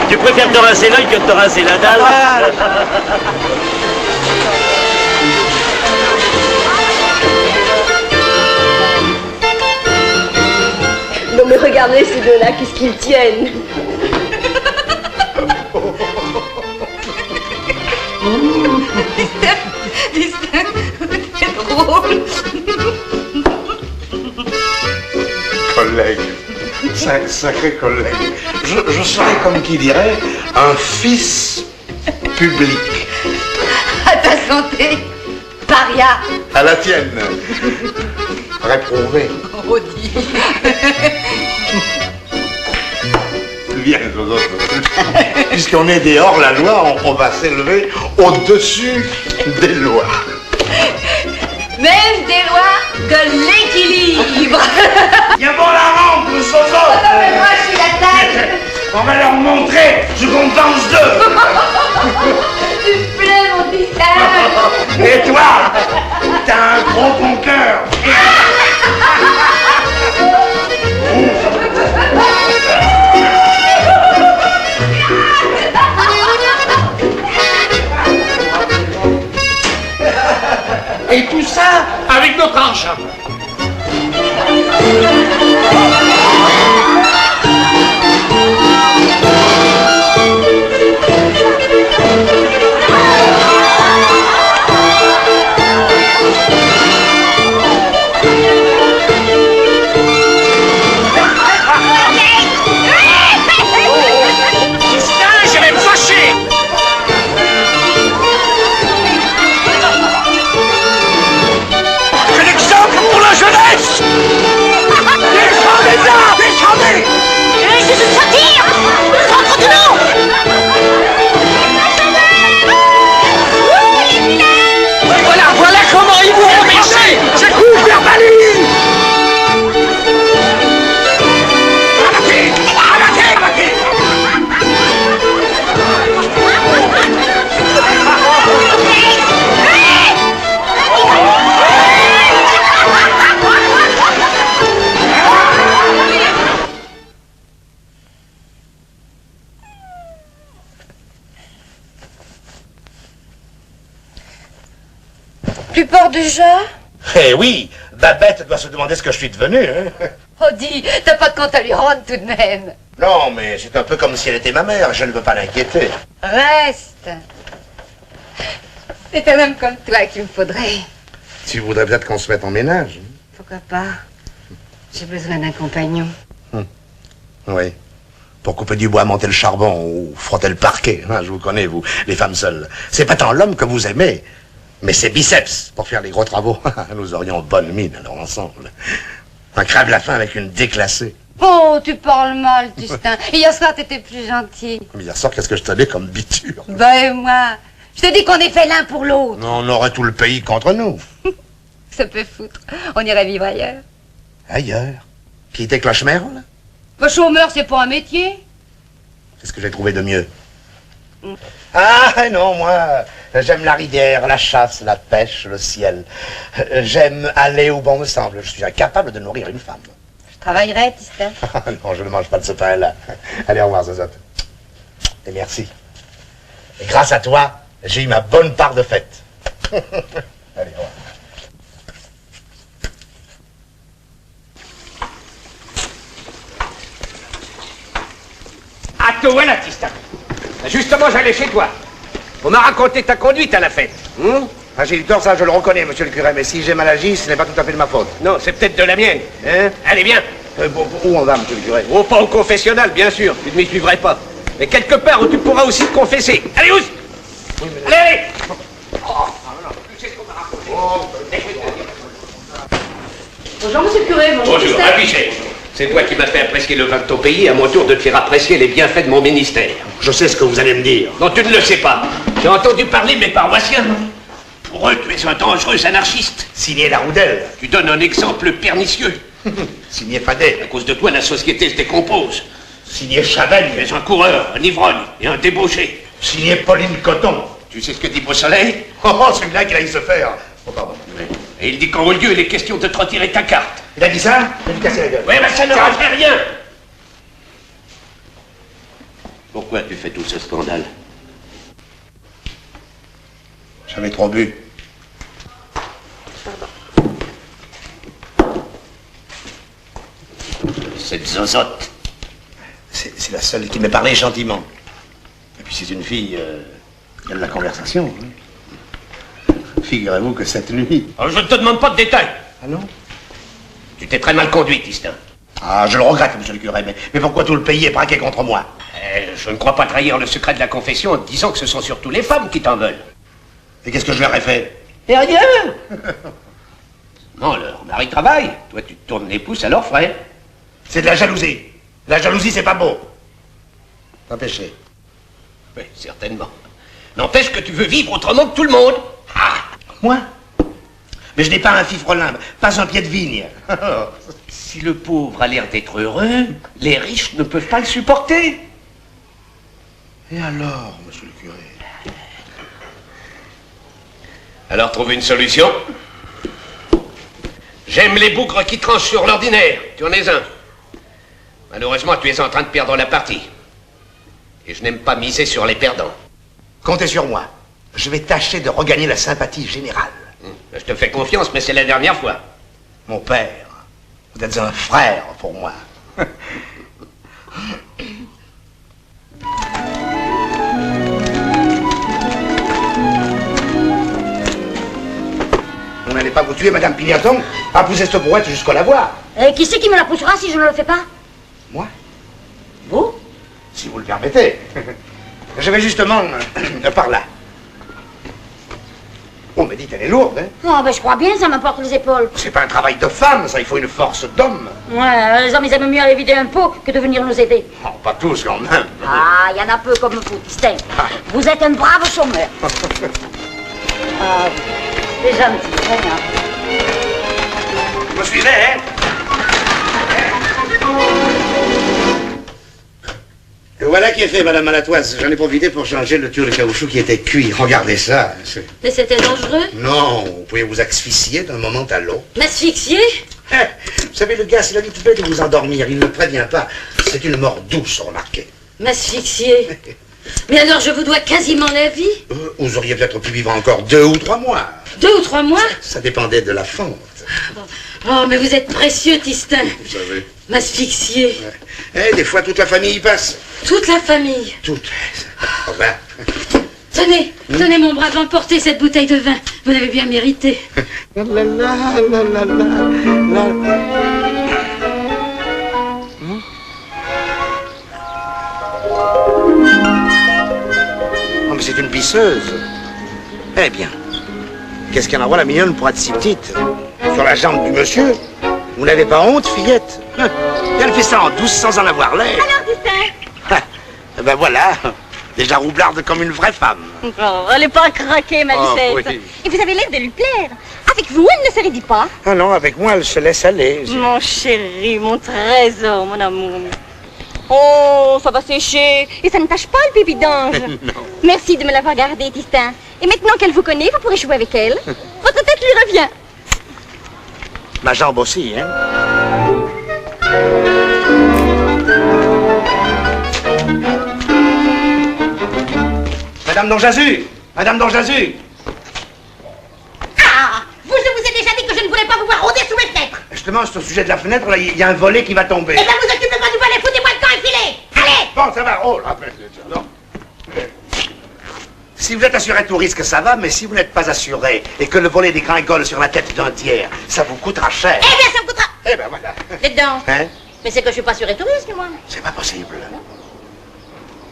Tu préfères te rincer l'œil que de te rincer la dalle. Non mais regardez ces deux-là, qu'est-ce qu'ils tiennent. C'est drôle. Collègue. Sacré collègue. Je serais, comme qui dirait, un fils public. À ta santé, paria. À la tienne. Réprouvé. Maudit. Bien, nous autres. Puisqu'on est des hors-la-loi, on va s'élever au-dessus des lois. Même des lois de l'équilibre. Viens bon la rampe, le zozo. Non mais moi, je suis la taille. On va leur montrer ce qu'on pense d'eux. Tu me plais, mon petit. Et toi, t'as un gros bon cœur. Et tout ça avec notre argent. Je vais me fâcher. Quel exemple pour la jeunesse. Descendez là. Descendez. Je te sortir. Rentre dedans. Voilà comment ils vous remercient. C'est coup verbalise. Tu pars déjà? Eh oui, Babette doit se demander ce que je suis devenu. Hein. Oh, dis, t'as pas de compte à lui rendre tout de même. Non, mais c'est un peu comme si elle était ma mère. Je ne veux pas l'inquiéter. Reste. C'est un homme comme toi qu'il me faudrait. Tu voudrais peut-être qu'on se mette en ménage. Pourquoi pas? J'ai besoin d'un compagnon. Oui. Pour couper du bois, monter le charbon ou frotter le parquet. Hein, je vous connais, vous, les femmes seules. C'est pas tant l'homme que vous aimez, mais ses biceps pour faire les gros travaux. Nous aurions bonne mine alors ensemble. Un crève la faim avec une déclassée. Oh, tu parles mal, Justin. Hier soir, t'étais plus gentil. Mais hier soir, qu'est-ce que je t'avais comme biture? Ben, et moi, je te dis qu'on est fait l'un pour l'autre. On aurait tout le pays contre nous. Ça peut foutre. On irait vivre ailleurs. Ailleurs? Quitter Clochemerle? Ben, chômeur, c'est pas un métier. C'est ce que j'ai trouvé de mieux. Ah non, moi, j'aime la rivière, la chasse, la pêche, le ciel. J'aime aller où bon me semble. Je suis incapable de nourrir une femme. Je travaillerai, Justin. Non, je ne mange pas de ce pain-là. Allez, au revoir, Zozote. Et merci. Et grâce à toi, J'ai eu ma bonne part de fête. Allez, au revoir. Ah, te voilà, Tistin. Justement, j'allais chez toi. On m'a raconté ta conduite à la fête. Ah, j'ai eu tort, ça, je le reconnais, monsieur le curé, mais si j'ai mal agi, ce n'est pas tout à fait de ma faute. Non, c'est peut-être de la mienne. Hein? Allez, viens. Où on va, monsieur le curé? Oh, pas au confessionnal, bien sûr. Tu ne m'y suivrais pas. Mais quelque part où tu pourras aussi te confesser. Allez, Ous! Oui, allez, allez! Bonjour, monsieur le curé. Bonjour, affiché. C'est toi qui m'as fait apprécier le vin de ton pays, à mon tour de te faire apprécier les bienfaits de mon ministère. Je sais ce que vous allez me dire. Non, tu ne le sais pas. J'ai entendu parler de mes paroissiens. Pour eux, tu es un dangereux anarchiste. Signé Laroudelle. Tu donnes un exemple pernicieux. Signé Fadet. À cause de toi, la société se décompose. Signé Chavel. Tu es un coureur, un ivrogne et un débauché. Signé Pauline Coton. Tu sais ce que dit Beausoleil? Oh, celui-là qu'il a eu se faire. Oh, pardon. Et il dit qu'en haut lieu, il est question de te retirer ta carte. Il a dit ça? Il a dû casser la gueule. Oui, mais ça ne fait rien. Pourquoi tu fais tout ce scandale? J'avais trop bu. Cette zozote. C'est la seule qui m'ait parlé gentiment. Et puis c'est une fille... il y a de la conversation. Hein. Figurez-vous que cette nuit... Oh, je ne te demande pas de détails. Ah non? Tu t'es très mal conduit, Tistin. Ah, je le regrette, monsieur le curé, mais pourquoi tout le pays est braqué contre moi? Je ne crois pas trahir le secret de la confession en te disant que ce sont surtout les femmes qui t'en veulent. Et qu'est-ce que je leur ai fait? Et rien. Non, leur mari travaille. Toi, tu te tournes les pouces à leurs frères. C'est de la jalousie. La jalousie, c'est pas beau. C'est un péché. Oui, certainement. N'empêche que tu veux vivre autrement que tout le monde. Ah, moi? Mais je n'ai pas un fifrelimbe, pas un pied de vigne. Si le pauvre a l'air d'être heureux, les riches ne peuvent pas le supporter. Et alors, monsieur le curé? Alors trouve une solution. J'aime les bougres qui tranchent sur l'ordinaire. Tu en es un. Malheureusement, tu es en train de perdre la partie. Et je n'aime pas miser sur les perdants. Comptez sur moi. Je vais tâcher de regagner la sympathie générale. Je te fais confiance, mais c'est la dernière fois. Mon père, vous êtes un frère pour moi. Vous n'allez pas vous tuer, Madame Pignaton, à pousser cette brouette jusqu'à la voir. Et qui c'est qui me la poussera si je ne le fais pas? Moi? Vous? Si vous le permettez. Je vais justement par là. Oh, mais dites, elle est lourde, hein? Oh, ben je crois bien, ça m'emporte les épaules. C'est pas un travail de femme, ça, il faut une force d'homme. Ouais, les hommes, ils aiment mieux aller vider un pot que de venir nous aider. Oh, pas tous, quand même. Ah, il y en a peu comme vous, Tistin. Vous êtes un brave chômeur. Ah, c'est gentil, très bien. Vous me suivez, hein? Et voilà qui est fait, Madame Malatoise. J'en ai profité pour changer le tube de caoutchouc qui était cuit. Regardez ça. Mais c'était dangereux. Non, vous pouvez vous asphyxier d'un moment à l'autre. M'asphyxier? Vous savez, le gars, s'il a vite fait de vous endormir, il ne prévient pas. C'est une mort douce, remarquez. M'asphyxier? Mais alors je vous dois quasiment la vie. Vous auriez peut-être pu vivre encore 2 ou 3 mois. 2 ou 3 mois? Ça dépendait de la fente. Oh, mais vous êtes précieux, Tistin. Vous savez. M'asphyxier. Eh, des fois, toute la famille y passe. Toute la famille. Toute. Au revoir. Tenez, tenez mon brave, emportez cette bouteille de vin. Vous l'avez bien mérité. La, la, la, la, la, la. Oh, mais c'est une pisseuse. Eh bien, qu'est-ce qu'elle envoie la mignonne pour être si petite? Sur la jambe du monsieur? Vous n'avez pas honte, fillette? Elle fait ça en douce sans en avoir l'air. Alors, Tistin? Ben voilà, déjà roublarde comme une vraie femme. Oh, elle n'est pas craquée, ma Oh, Lucette. oui. Et vous avez l'air de lui plaire. Avec vous, elle ne se raidit pas. Ah non, avec moi, elle se laisse aller. Mon chéri, mon trésor, mon amour. Oh, ça va sécher. Et ça ne tâche pas le pipi d'ange. Non. Merci de me l'avoir gardé, Tistin. Et maintenant qu'elle vous connaît, vous pourrez jouer avec elle. Votre tête lui revient. Ma jambe aussi, hein. Madame Donjazu, Madame d'Anjazur. Ah, je vous ai déjà dit que je ne voulais pas vous voir rôder sous mes fenêtres. Justement, c'est au sujet de la fenêtre, là, il y a un volet qui va tomber. Eh bien, vous occupez pas du volet, foutez-moi le camp et filez. Allez. Bon, ça va. Oh, là, non. Si vous êtes assuré à tout risque, ça va, mais si vous n'êtes pas assuré et que le volet dégringole sur la tête d'un tiers, ça vous coûtera cher. Eh bien, ça me coûtera. Eh ben voilà. Les dedans. Hein? Mais c'est que je suis pas assuré tout risque, moi. C'est pas possible.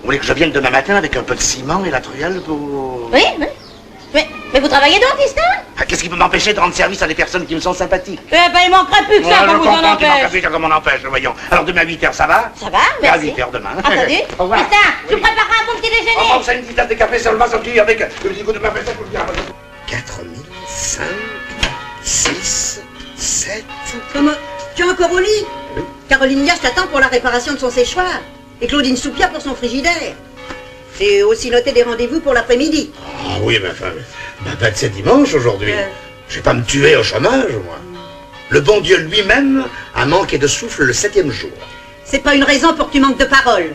Vous voulez que je vienne demain matin avec un peu de ciment et la truelle pour... Oui, oui. Mais vous travaillez donc, Tistin? Ah, qu'est-ce qui peut m'empêcher de rendre service à des personnes qui me sont sympathiques? Eh ben, il manquerait plus que ça qu'on vous en empêche. Il manquerait plus que ça qu'on m'en empêche, voyons. Alors demain à 8h, ça va? Ça va, Et à merci. 8h demain. Entendu. Au revoir. Tistin, tu prépareras un bon petit déjeuner. On prend ça une petite tasse de café sur le vase entier avec le petit goût de ma fête. 4 000, 5, 6, 7... Comment? Tu es encore au lit? Oui. Caroline Niage t'attend pour la réparation de son séchoir. Et Claudine Soupia pour son frigidaire. J'ai aussi noté des rendez-vous pour l'après-midi. Ah oui, mais enfin, ma fête c'est dimanche aujourd'hui. Je vais pas me tuer au chômage, moi. Le bon Dieu lui-même a manqué de souffle le 7e jour. C'est pas une raison pour que tu manques de parole.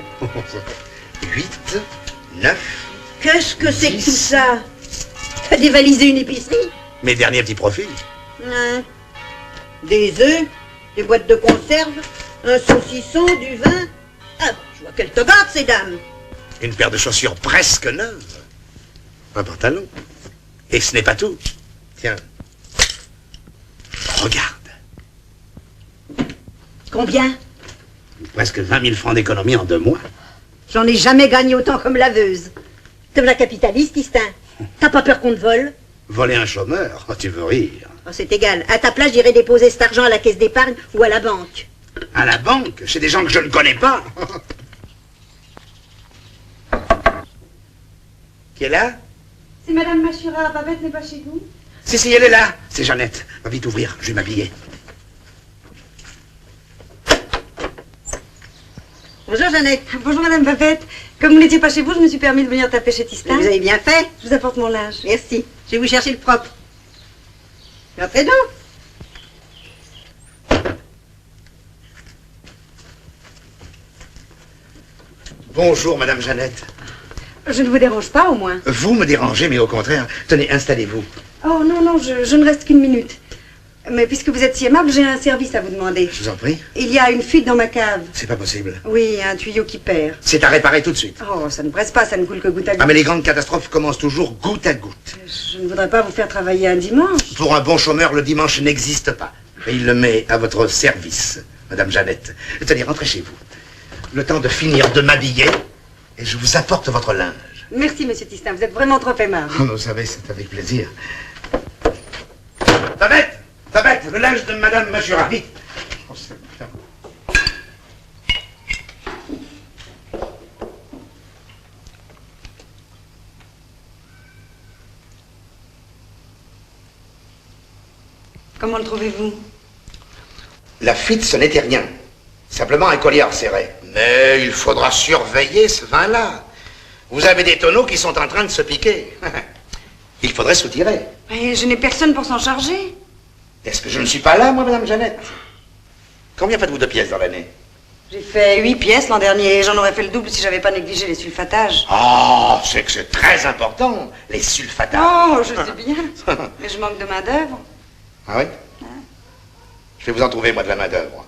8, 9... Qu'est-ce que c'est que tout ça? T'as dévalisé une épicerie? Mes derniers petits profits. Des œufs, des boîtes de conserve, un saucisson, du vin. Ah, je vois qu'elles te gâtent, ces dames. Une paire de chaussures presque neuves. Un pantalon. Et ce n'est pas tout. Tiens. Regarde. Combien? Presque 20 000 francs d'économie en 2 mois. J'en ai jamais gagné autant comme laveuse. T'es la capitaliste, Tistin. T'as pas peur qu'on te vole? Voler un chômeur? Oh, tu veux rire. Oh, c'est égal. À ta place, j'irai déposer cet argent à la caisse d'épargne ou à la banque. À la banque? Chez des gens que je ne connais pas? Qui est là? C'est Madame Machura, Babette n'est pas chez vous? Si, elle est là. C'est Jeannette. Va vite ouvrir, je vais m'habiller. Bonjour, Jeannette. Bonjour, Madame Babette. Comme vous n'étiez pas chez vous, je me suis permis de venir taper chez Tistin. Vous avez bien fait. Je vous apporte mon linge. Merci. Je vais vous chercher le propre. Entrez donc. Bonjour, Madame Jeannette. Je ne vous dérange pas, au moins? Vous me dérangez, mais au contraire. Tenez, installez-vous. Oh, non, je ne reste qu'une minute. Mais puisque vous êtes si aimable, j'ai un service à vous demander. Je vous en prie. Il y a une fuite dans ma cave. C'est pas possible. Oui, un tuyau qui perd. C'est à réparer tout de suite. Oh, ça ne presse pas, ça ne coule que goutte à goutte. Ah, mais les grandes catastrophes commencent toujours goutte à goutte. Je ne voudrais pas vous faire travailler un dimanche. Pour un bon chômeur, le dimanche n'existe pas. Et il le met à votre service, Madame Jeannette. Tenez, rentrez chez vous. Le temps de finir de m'habiller, et je vous apporte votre linge. Merci, Monsieur Tistin, vous êtes vraiment trop aimable. Oh, vous savez, c'est avec plaisir. Babette, le linge de Madame Machura, vite. Oh, c'est bien. Comment le trouvez-vous? La fuite, ce n'était rien. Simplement un collier serré. Mais il faudra surveiller ce vin-là. Vous avez des tonneaux qui sont en train de se piquer. Il faudrait soutirer. Mais je n'ai personne pour s'en charger. Est-ce que je ne suis pas là, moi, Madame Jeannette? Combien faites-vous de pièces dans l'année? J'ai fait 8 pièces l'an dernier. J'en aurais fait le double si j'avais pas négligé les sulfatages. Oh, c'est que c'est très important, les sulfatages. Oh, je sais bien. Mais je manque de main-d'œuvre. Ah oui? Je vais vous en trouver, moi, de la main-d'œuvre.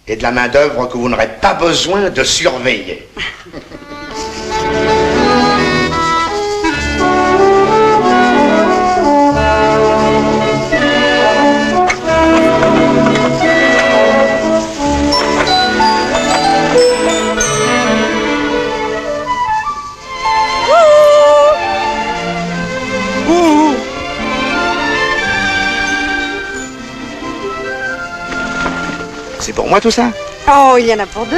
Et de la main-d'œuvre que vous n'aurez pas besoin de surveiller. C'est pour moi tout ça? Oh, il y en a pour deux.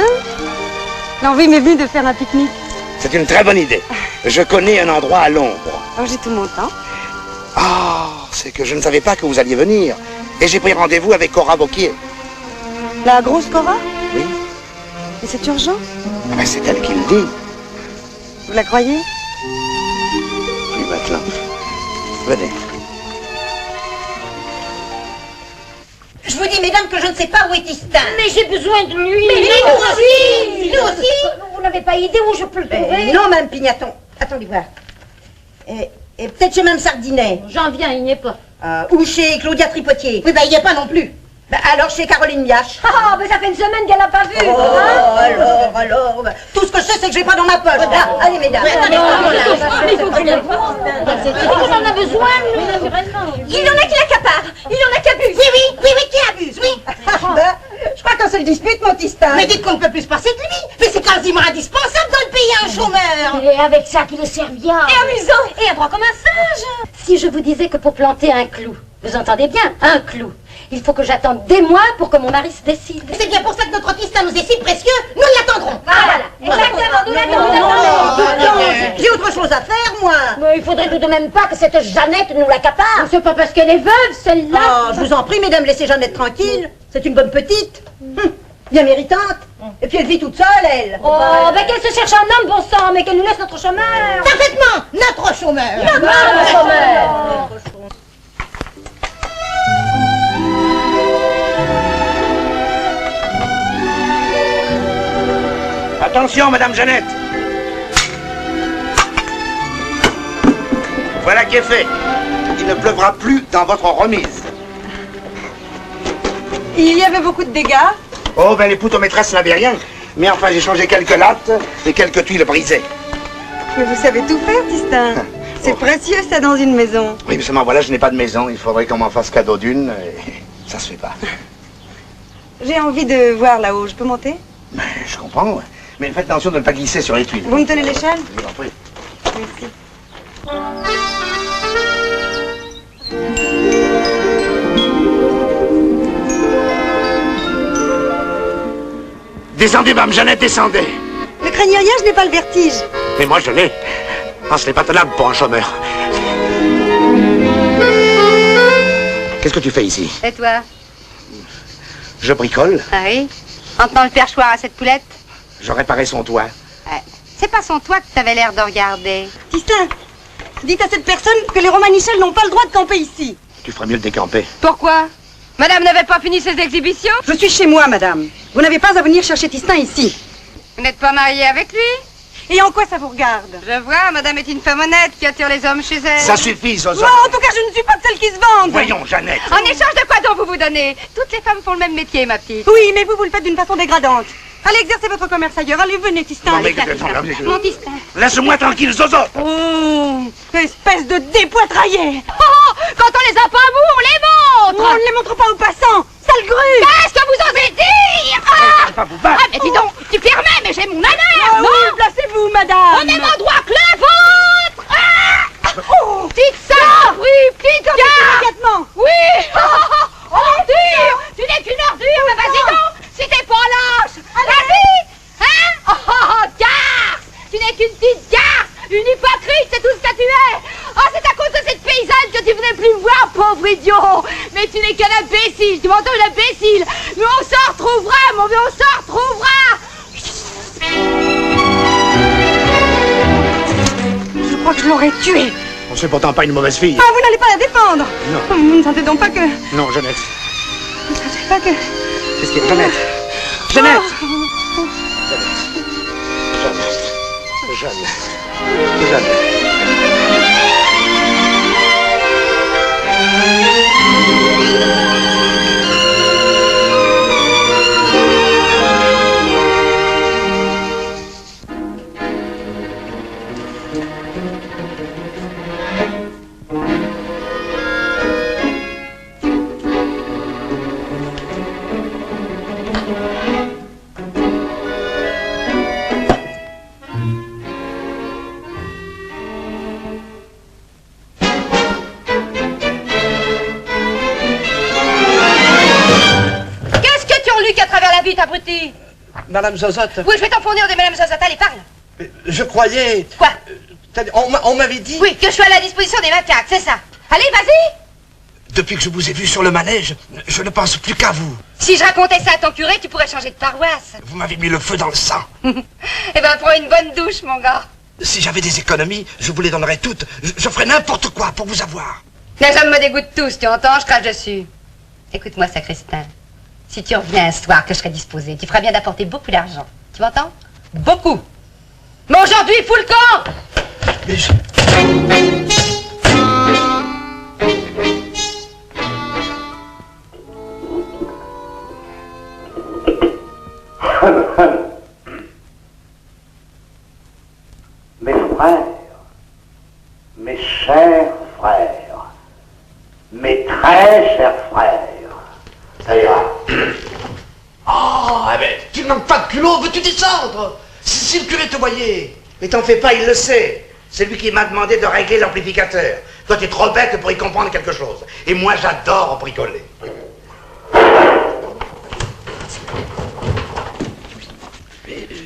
L'envie m'est venue de faire un pique-nique. C'est une très bonne idée. Je connais un endroit à l'ombre. Oh, j'ai tout mon temps. Ah, c'est que je ne savais pas que vous alliez venir. Et j'ai pris rendez-vous avec Cora Vauquier. La grosse Cora? Oui. Et c'est urgent? Ah ben, c'est elle qui le dit. Vous la croyez? Oui, maintenant. Venez. Je vous dis, mesdames, que je ne sais pas où est Tistin. Mais j'ai besoin de lui. Mais nous aussi. Nous aussi. Vous n'avez pas idée où je peux le trouver? Non, Mme Pignaton. Attendez voir. Et peut-être chez Mme Sardinet. J'en viens, il n'y est pas. Ou chez Claudia Tripotier. Oui, ben il n'y est pas non plus. Bah, alors chez Caroline Miache. Ah, mais ça fait une semaine qu'elle n'a pas vu. Oh, alors, bah, tout ce que je sais, c'est que je n'ai pas dans ma poche. Là, allez, mesdames. Il faut qu'il en a besoin, nous. Il y en a qui l'accaparent. Il y en a qui abusent. Oui, qui abuse, oui. Bah, je crois qu'on se le dispute, mon Tistin. Mais dites qu'on ne peut plus se passer de lui. Mais c'est quasiment indispensable dans le pays, un chômeur. Et avec ça qu'il est serviable. Et amusant. Et adroit comme un singe. Si je vous disais que pour planter un clou, vous entendez bien, un clou, il faut que j'attende des mois pour que mon mari se décide. C'est bien pour ça que notre Tistin nous est si précieux, nous l'attendrons. Voilà, exactement, nous l'attendons. J'ai autre chose à faire, moi. Mais il faudrait tout de même pas que cette Jeannette nous l'accapare. C'est pas parce qu'elle est veuve, celle-là. Oh, je vous en prie, mesdames, laissez Jeannette tranquille. C'est une bonne petite. Bien méritante. Et puis elle vit toute seule, elle. Oh, ben qu'elle se cherche un homme, bon sang, mais qu'elle nous laisse notre chômeur. Parfaitement, notre chômeur. Notre chômeur. Attention, Madame Jeannette. Voilà qui est fait. Il ne pleuvra plus dans votre remise. Il y avait beaucoup de dégâts. Oh, ben les poutres maîtresses n'avaient rien. Mais enfin, j'ai changé quelques lattes et quelques tuiles brisées. Mais vous savez tout faire, Tistin. C'est précieux, ça, dans une maison. Oui, mais seulement voilà, je n'ai pas de maison. Il faudrait qu'on m'en fasse cadeau d'une. Et ça se fait pas. J'ai envie de voir là-haut. Je peux monter? Ben, je comprends, ouais. Mais faites attention de ne pas glisser sur les tuiles. Vous me tenez l'échelle? Je vous en prie. Merci. Descendez, Mme Jeannette, descendez. Ne craignez rien, je n'ai pas le vertige. Mais moi, je l'ai. Ah, ce n'est pas tenable pour un chômeur. Qu'est-ce que tu fais ici? Et toi? Je bricole. Ah oui? En tenant le perchoir à cette poulette? Je réparais son toit. C'est pas son toit que t'avais l'air de regarder. Tistin, dites à cette personne que les Romanichels n'ont pas le droit de camper ici. Tu ferais mieux de décamper. Pourquoi? Madame n'avait pas fini ses exhibitions? Je suis chez moi, madame. Vous n'avez pas à venir chercher Tistin ici. Vous n'êtes pas mariée avec lui? Et en quoi ça vous regarde? Je vois, madame est une femme honnête qui attire les hommes chez elle. Ça suffit, Zozo. Non, en tout cas, je ne suis pas de celles qui se vendent. Voyons, Jeannette. En échange de quoi donc vous vous donnez? Toutes les femmes font le même métier, ma petite. Oui, mais vous le faites d'une façon dégradante. Allez exercer votre commerce ailleurs. Allez, venez, Tistin. Non, mais Mon Tistin. Laisse-moi tranquille, Zozo. Oh, espèce de dépoitraillé. Oh, quand on les a pas mous, on les montre. On ne les montre pas aux passants. Sale grue. Qu'est-ce que vous osez dire? Pas vous battre. Ah, mais dis donc, tu permets, mais j'ai mon honneur, Ah non? oui, placez-vous, madame. Au même endroit que le vôtre. Oh, petite salope, oui, petite gare. Immédiatement. Oui. Ordure. Tu n'es qu'une ordure, mais vas-y donc. Si t'es pas lâche, vas-y. Hein? Oh, garce. Tu n'es qu'une petite garce. Une hypocrite, c'est tout ce que tu es. Oh, c'est à cause de cette paysanne que tu venais plus me voir, pauvre idiot. Mais tu n'es qu'un imbécile, tu m'entends, un imbécile. Mais on s'en retrouvera, mon vieux, on s'en retrouvera. Je crois que je l'aurais tué. On c'est pourtant pas une mauvaise fille. Ah, vous n'allez pas la défendre. Non. Vous ne sentez donc pas que... Non, Jeannette. Vous ne sentez pas que... Qu'est-ce qu'il y a, Jeannette? Jeannette. Jeannette. Abruti. Madame Zozotte. Oui, je vais t'en fournir des Madame Zozotte. Allez, parle. Je croyais... Quoi? On m'avait dit... Oui, que je suis à la disposition des 24, c'est ça. Allez, vas-y. Depuis que je vous ai vu sur le manège, je ne pense plus qu'à vous. Si je racontais ça à ton curé, tu pourrais changer de paroisse. Vous m'avez mis le feu dans le sang. Eh ben, prends une bonne douche, mon gars. Si j'avais des économies, je vous les donnerais toutes. Je ferais n'importe quoi pour vous avoir. Les hommes me dégoûtent tous, tu entends? Je crache dessus. Écoute-moi, sacristain. Si tu reviens un soir que je serai disposé, tu feras bien d'apporter beaucoup d'argent. Tu m'entends? Beaucoup. Mais aujourd'hui, fous le camp! Mais je... Mes frères, mes chers frères, mes très chers frères, ça ira. Oh, mais tu ne manques pas de culot, veux-tu descendre? Si le curé te voyait. Mais t'en fais pas, il le sait. C'est lui qui m'a demandé de régler l'amplificateur. Toi, t'es trop bête pour y comprendre quelque chose. Et moi, j'adore bricoler.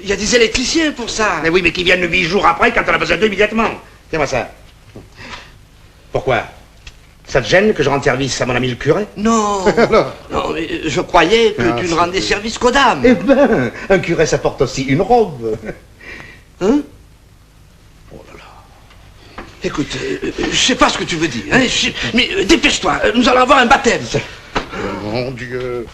Il y a des électriciens pour ça. Mais oui, mais qui viennent 8 jours après quand on a besoin d'eux immédiatement. Tiens-moi ça. Pourquoi? Ça te gêne que je rende service à mon ami le curé? Non. Non, mais je croyais que tu ne rendais service qu'aux dames. Eh ben, un curé, ça porte aussi une robe. Hein? Oh là là. Écoute, je sais pas ce que tu veux dire, hein, mais dépêche-toi, nous allons avoir un baptême. Mon Dieu.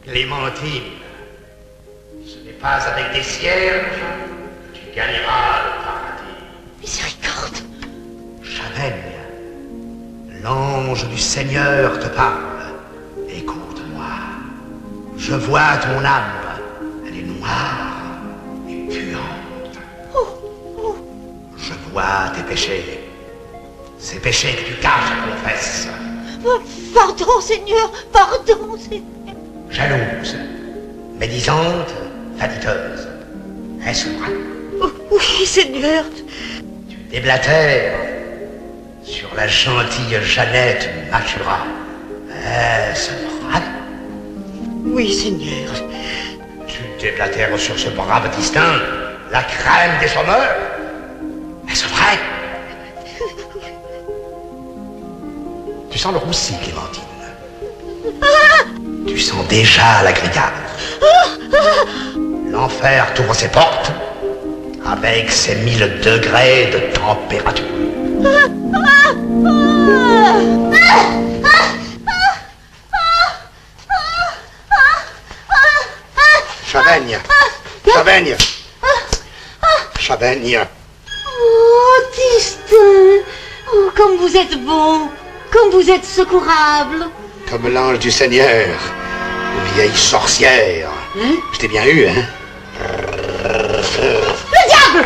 Clémentine, ce n'est pas avec des cierges que tu gagneras le paradis. Miséricorde. Chaveigne, l'ange du Seigneur te parle. Écoute-moi. Je vois ton âme. Elle est noire et puante. Je vois tes péchés. Ces péchés que tu caches et confesses. Pardon, Seigneur. Pardon, Seigneur. Jalouse, médisante, vaniteuse. Est-ce vrai? Oui, Seigneur. Tu déblatères sur la gentille Jeannette Machura. Est-ce vrai? Oui, Seigneur. Tu déblatères sur ce brave distinct, la crème des chômeurs. Est-ce vrai? Tu sens le roussi, Clémentine. Tu sens déjà la grillade. L'enfer t'ouvre ses portes avec ses 1000 degrés de température. Chaveigne, Chaveigne, Chaveigne. Oh, Tistin. Oh, comme vous êtes bon. Comme vous êtes secourable. Comme l'ange du Seigneur, vieille sorcière. Hein? Je t'ai bien eu, hein? Le diable!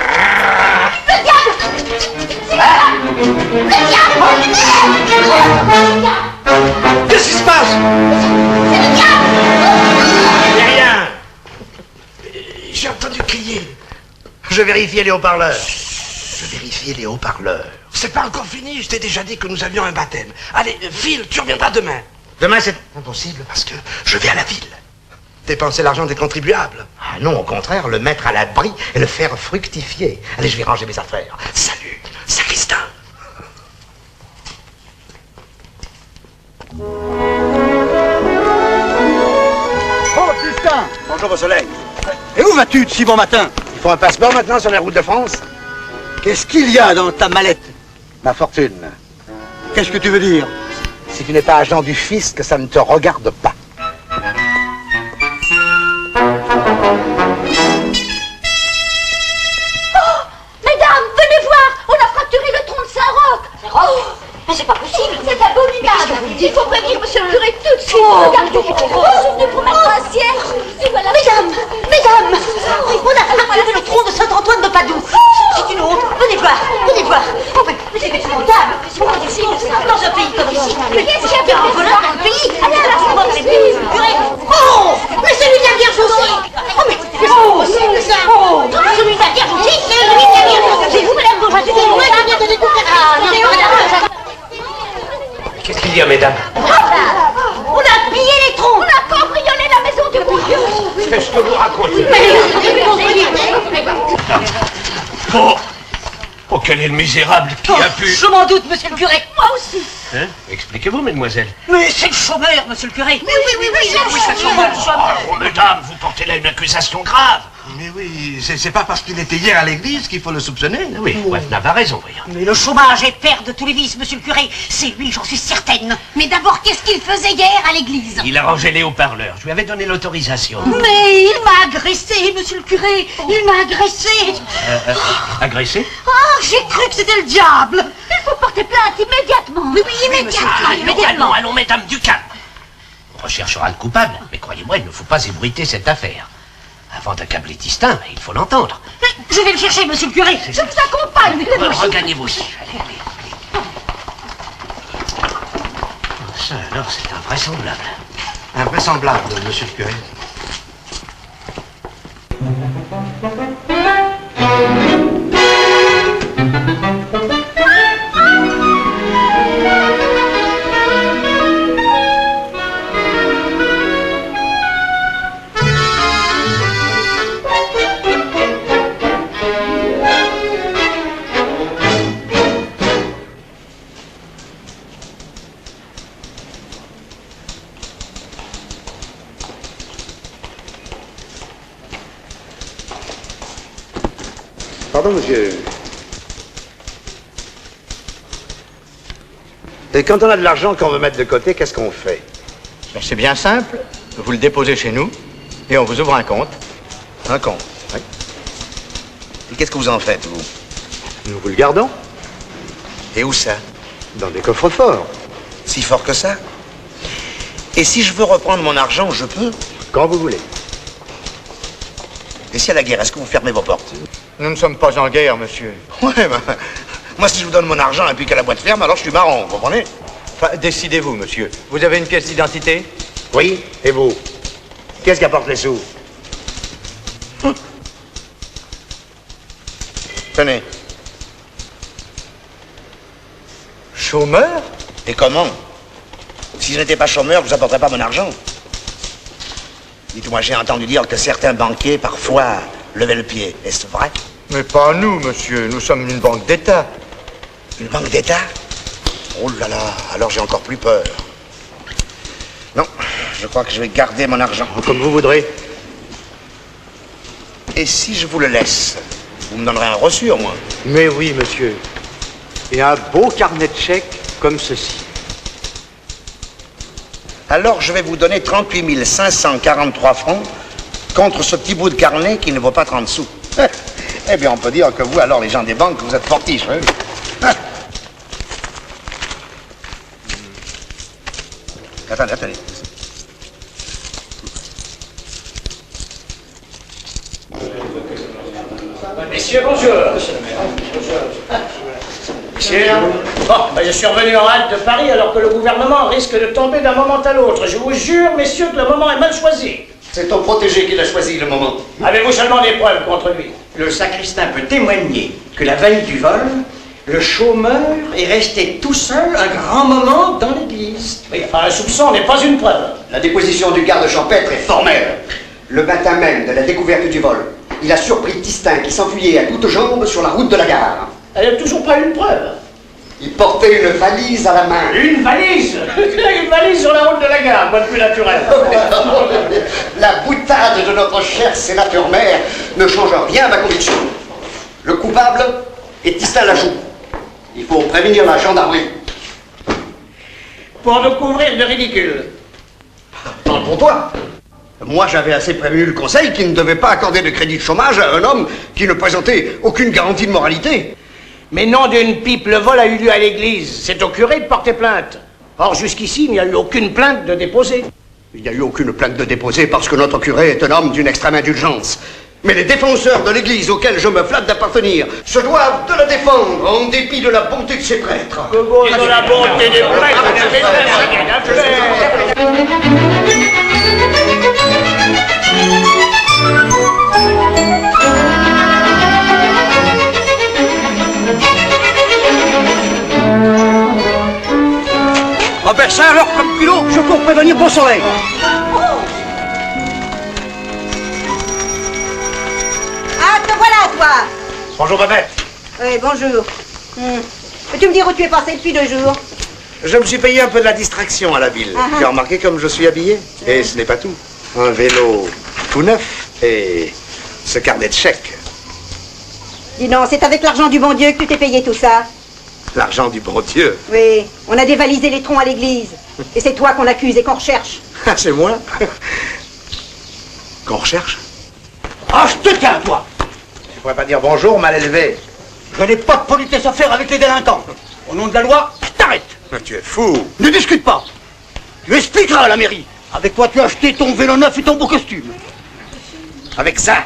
Le diable! Le diable! Qu'est-ce qui se passe? C'est le diable! Rien. J'ai entendu crier. Je vérifiais les haut-parleurs. Je vérifiais les haut-parleurs. C'est pas encore fini, je t'ai déjà dit que nous avions un baptême. Allez, file, tu reviendras demain. Demain, c'est impossible parce que je vais à la ville. Dépenser l'argent des contribuables. Ah non, au contraire, le mettre à l'abri et le faire fructifier. Allez, je vais ranger mes affaires. Salut, sacristain. Oh, Justin! Bonjour au soleil. Et où vas-tu de si bon matin? Il faut un passeport maintenant sur la route de France? Qu'est-ce qu'il y a dans ta mallette? Ma fortune. Qu'est-ce que tu veux dire? Si tu n'es pas agent du fisc, ça ne te regarde pas. Mesdames, venez voir. On a fracturé le tronc de Saint-Roch. Saint-Roch? Mais c'est pas possible. C'est abominable. Il faut prévenir monsieur le curé tout de suite. Regardez, vous souvenez pour mettre un cierge. Et voilà. Mesdames, mesdames, on a fracturé le tronc de Saint-Antoine de Padoue. C'est une honte. Venez voir, venez voir. Oh, mais c'est épouvantable. Dans un pays comme ici. Mais qu'est-ce qu'il y a bien un voleur dans le pays? Allez à la Saint-Roch, les filles. Oh, mais celui de la Vierge aussi. Oh, mais c'est pas possible ça. Oh, celui de la Vierge aussi. Celui de la Vierge. C'est vous, madame Bourgeois. C'est moi qui viens de découvrir. Ah, non, madame. Qu'est-ce qu'il y a, mesdames? On a pillé les troncs. On a cambriolé la maison du bourgeois. Qu'est-ce que vous racontez? Oh, quel est le misérable qui a pu... Je m'en doute, monsieur le curé. Moi aussi. Hein? Expliquez-vous, mesdemoiselles. Mais c'est le chômeur, monsieur le curé. Oui, c'est le chômeur. Oh, mesdames, vous portez là une accusation grave. Mais oui, c'est pas parce qu'il était hier à l'église qu'il faut le soupçonner. Oui, Wagner a raison, voyons. Mais le chômage est père de tous les vices, monsieur le curé. C'est lui, j'en suis certaine. Mais d'abord, qu'est-ce qu'il faisait hier à l'église? Il a rangé les haut-parleurs. Je lui avais donné l'autorisation. Mais il m'a agressé, monsieur le curé. Il m'a agressé. Agressé? Oh, j'ai cru que c'était le diable. Il faut porter plainte immédiatement. Oui, immédiatement. Allons, mesdames, du calme. On recherchera le coupable, mais croyez-moi, il ne faut pas ébruiter cette affaire. Avant d'accabler Tistin, il faut l'entendre. Je vais le chercher, monsieur le curé. Je vous accompagne. Regagnez-vous aussi. Allez. Ça, alors, c'est invraisemblable. Invraisemblable, monsieur le curé. Pardon, monsieur. Et quand on a de l'argent qu'on veut mettre de côté, qu'est-ce qu'on fait? C'est bien simple. Vous le déposez chez nous et on vous ouvre un compte. Un compte, oui. Et qu'est-ce que vous en faites, vous? Nous vous le gardons. Et où ça? Dans des coffres forts. Si fort que ça? Et si je veux reprendre mon argent, je peux? Quand vous voulez. Et si à la guerre, est-ce que vous fermez vos portes? Nous ne sommes pas en guerre, monsieur. Ouais, ben, moi, si je vous donne mon argent et puis que la boîte ferme, alors je suis marron, vous comprenez? Enfin, décidez-vous, monsieur. Vous avez une pièce d'identité? Oui, et vous? Qu'est-ce qui apporte les sous? Tenez. Chômeur? Et comment? Si je n'étais pas chômeur, je vous apporterais pas mon argent. Dites-moi, j'ai entendu dire que certains banquiers, parfois, levaient le pied. Est-ce vrai? Mais pas nous, monsieur. Nous sommes une banque d'État. Une banque d'État? Oh là là, alors j'ai encore plus peur. Non, je crois que je vais garder mon argent. Comme vous voudrez. Et si je vous le laisse, vous me donnerez un reçu au moins? Mais oui, monsieur. Et un beau carnet de chèques comme ceci. Alors je vais vous donner 38 543 francs contre ce petit bout de carnet qui ne vaut pas 30 sous. Eh bien, on peut dire que vous, alors, les gens des banques, vous êtes fortiches, hein? Attendez. Messieurs, bonjour. Messieurs, je suis revenu en hâte de Paris alors que le gouvernement risque de tomber d'un moment à l'autre. Je vous jure, messieurs, que le moment est mal choisi. C'est ton protégé qui l'a choisi, le moment. Avez-vous seulement des preuves contre lui? Le sacristain peut témoigner que la veille du vol, le chômeur est resté tout seul un grand moment dans l'église. Oui, enfin, un soupçon n'est pas une preuve. La déposition du garde champêtre est formelle. Le matin même de la découverte du vol, il a surpris Tistin qui s'enfuyait à toutes jambes sur la route de la gare. Elle n'a toujours pas une preuve. Il portait une valise à la main. Une valise? Une valise sur la route de la gare, bonne plus naturelle. La boutade de notre cher sénateur-maire ne change rien à ma conviction. Le coupable est Tistin Lajoux. Il faut prévenir la gendarmerie. Pour nous couvrir de ridicule. Parle pour toi. Moi, j'avais assez prévenu le conseil qui ne devait pas accorder de crédit de chômage à un homme qui ne présentait aucune garantie de moralité. Mais non d'une pipe, le vol a eu lieu à l'église. C'est au curé de porter plainte. Or, jusqu'ici, il n'y a eu aucune plainte de déposer. Il n'y a eu aucune plainte de déposer parce que notre curé est un homme d'une extrême indulgence. Mais les défenseurs de l'église auxquels je me flatte d'appartenir se doivent de la défendre en dépit de la bonté de ses prêtres. Et de la bonté des prêtres, ça n'a rien à faire. Ah ben ça alors, comme culot, je cours prévenir mon soleil. Ah, te voilà, toi. Bonjour, Babette. Oui, bonjour. Peux-tu me dire où tu es passé depuis 2 jours? Je me suis payé un peu de la distraction à la ville. Tu as remarqué comme je suis habillé? Et ce n'est pas tout. Un vélo tout neuf et ce carnet de chèques. Dis non, c'est avec l'argent du bon Dieu que tu t'es payé tout ça. L'argent du bon Dieu. Oui, on a dévalisé les troncs à l'église. Et c'est toi qu'on accuse et qu'on recherche. Ah, c'est moi qu'on recherche? Ah, je te tiens, toi! Tu pourrais pas dire bonjour, mal élevé. Je n'ai pas de politesse à faire avec les délinquants. Au nom de la loi, je t'arrête. Tu es fou. Ne discute pas. Tu expliqueras à la mairie. Avec quoi tu as acheté ton vélo neuf et ton beau costume. Avec ça,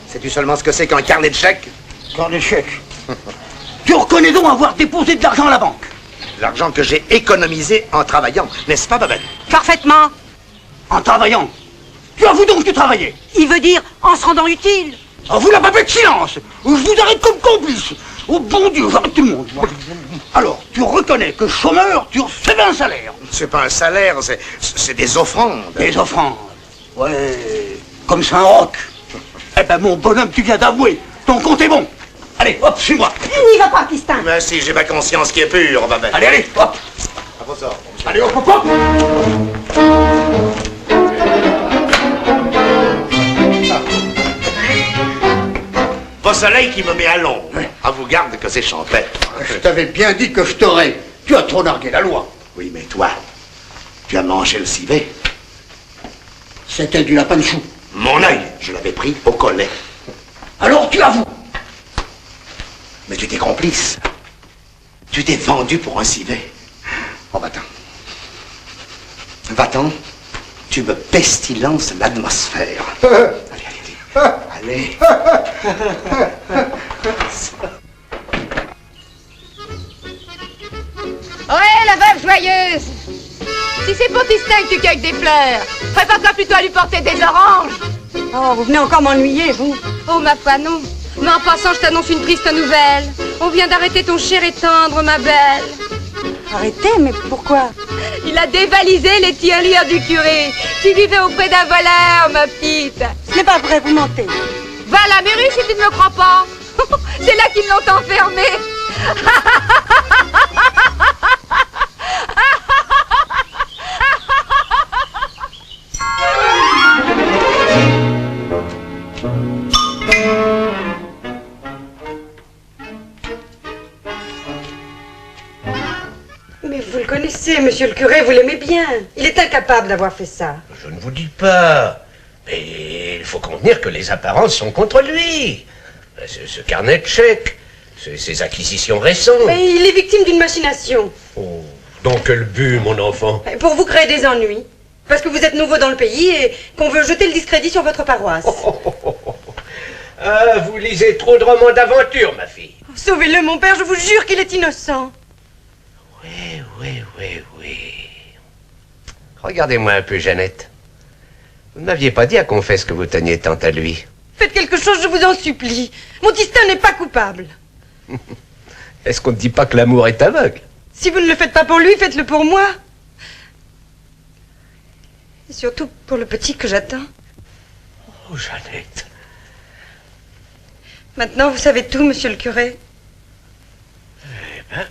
sais-tu seulement ce que c'est qu'un carnet de chèques? Carnet de chèques? Tu reconnais donc avoir déposé de l'argent à la banque? L'argent que j'ai économisé en travaillant, n'est-ce pas, Babette? Parfaitement. En travaillant? Tu avoues donc que tu travaillais? Il veut dire en se rendant utile. Avoue la Babette, silence! Ou je vous arrête comme complice. Oh bon Dieu, j'arrête tout le monde. Alors, tu reconnais que chômeur, tu recevais un salaire? C'est pas un salaire, c'est des offrandes. Des offrandes? Ouais, comme Saint-Roch. Eh ben, mon bonhomme, tu viens d'avouer. Ton compte est bon. Allez, hop, suis-moi. N'y va pas, Pistin. Mais si, j'ai ma conscience qui est pure, Babette. Allez, allez, hop. À vos ordres. Allez, hop, hop, hop. Beau soleil qui me met à l'ombre. À vous garde que c'est champêtre. Je t'avais bien dit que je t'aurais. Tu as trop nargué la loi. Oui, mais toi, tu as mangé le civet. C'était du lapin de chou. Mon œil, je l'avais pris au collet. Alors tu avoues. Mais tu étais complice. Tu t'es vendu pour un civet. Oh, va-t'en. Va-t'en. Tu me pestilences l'atmosphère. Allez. Ouais, la veuve joyeuse. Si c'est pour Tistin que tu cueilles des fleurs, prépare-toi plutôt à lui porter des oranges. Oh, vous venez encore m'ennuyer, vous? Oh, ma foi, non. Mais en passant, je t'annonce une triste nouvelle. On vient d'arrêter ton cher et tendre, ma belle. Arrêtez, mais pourquoi? Il a dévalisé les tirelires du curé. Tu vivais auprès d'un voleur, ma petite. Ce n'est pas vrai, vous mentez. Va à la mairie si tu ne me crois pas. C'est là qu'ils l'ont enfermé. Mais vous le connaissez, monsieur le curé, vous l'aimez bien. Il est incapable d'avoir fait ça. Je ne vous dis pas. Mais il faut convenir que les apparences sont contre lui. Ce carnet de chèques, ces acquisitions récentes. Mais il est victime d'une machination. Oh, dans quel but, mon enfant? Pour vous créer des ennuis. Parce que vous êtes nouveau dans le pays et qu'on veut jeter le discrédit sur votre paroisse. Ah, vous lisez trop de romans d'aventure, ma fille. Sauvez-le, mon père, je vous jure qu'il est innocent. Oui. Regardez-moi un peu, Jeannette. Vous ne m'aviez pas dit à confesse que vous teniez tant à lui. Faites quelque chose, je vous en supplie. Mon Tistin n'est pas coupable. Est-ce qu'on ne dit pas que l'amour est aveugle? Si vous ne le faites pas pour lui, faites-le pour moi. Et surtout pour le petit que j'attends. Oh, Jeannette. Maintenant, vous savez tout, monsieur le curé. Eh ben...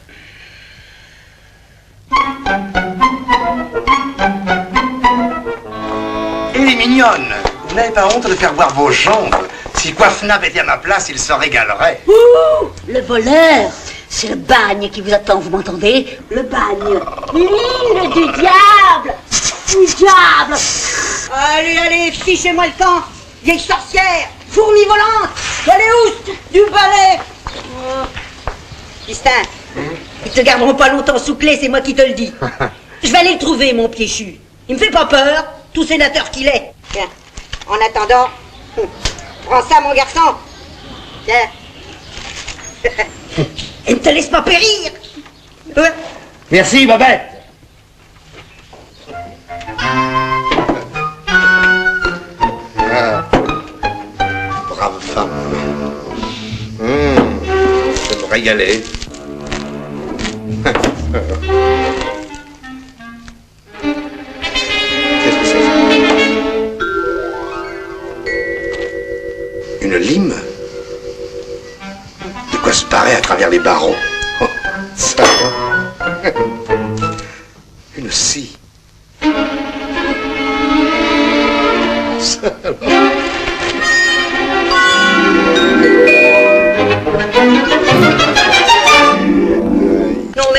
Elle est mignonne. Vous n'avez pas honte de faire voir vos jambes. Si Coiffnap était à ma place, il se régalerait. Ouh, le voleur. C'est le bagne qui vous attend, vous m'entendez? Le bagne. L'île du diable. Du diable. Allez, fichez-moi le camp. Vieille sorcière, fourmi volante. Allez, oust, du balai. Pistin, ils te garderont pas longtemps sous clé, c'est moi qui te le dis. Je vais aller le trouver, mon piéchu. Il me fait pas peur, tout sénateur qu'il est. Tiens, en attendant, prends ça, mon garçon. Tiens. Et ne te laisse pas périr. Ouais. Merci, Babette. Ah, brave femme. Je vais me régaler. Qu'est-ce que c'est? Une lime? De quoi se parer à travers les barreaux? Oh, ça va. Une scie. Ça va.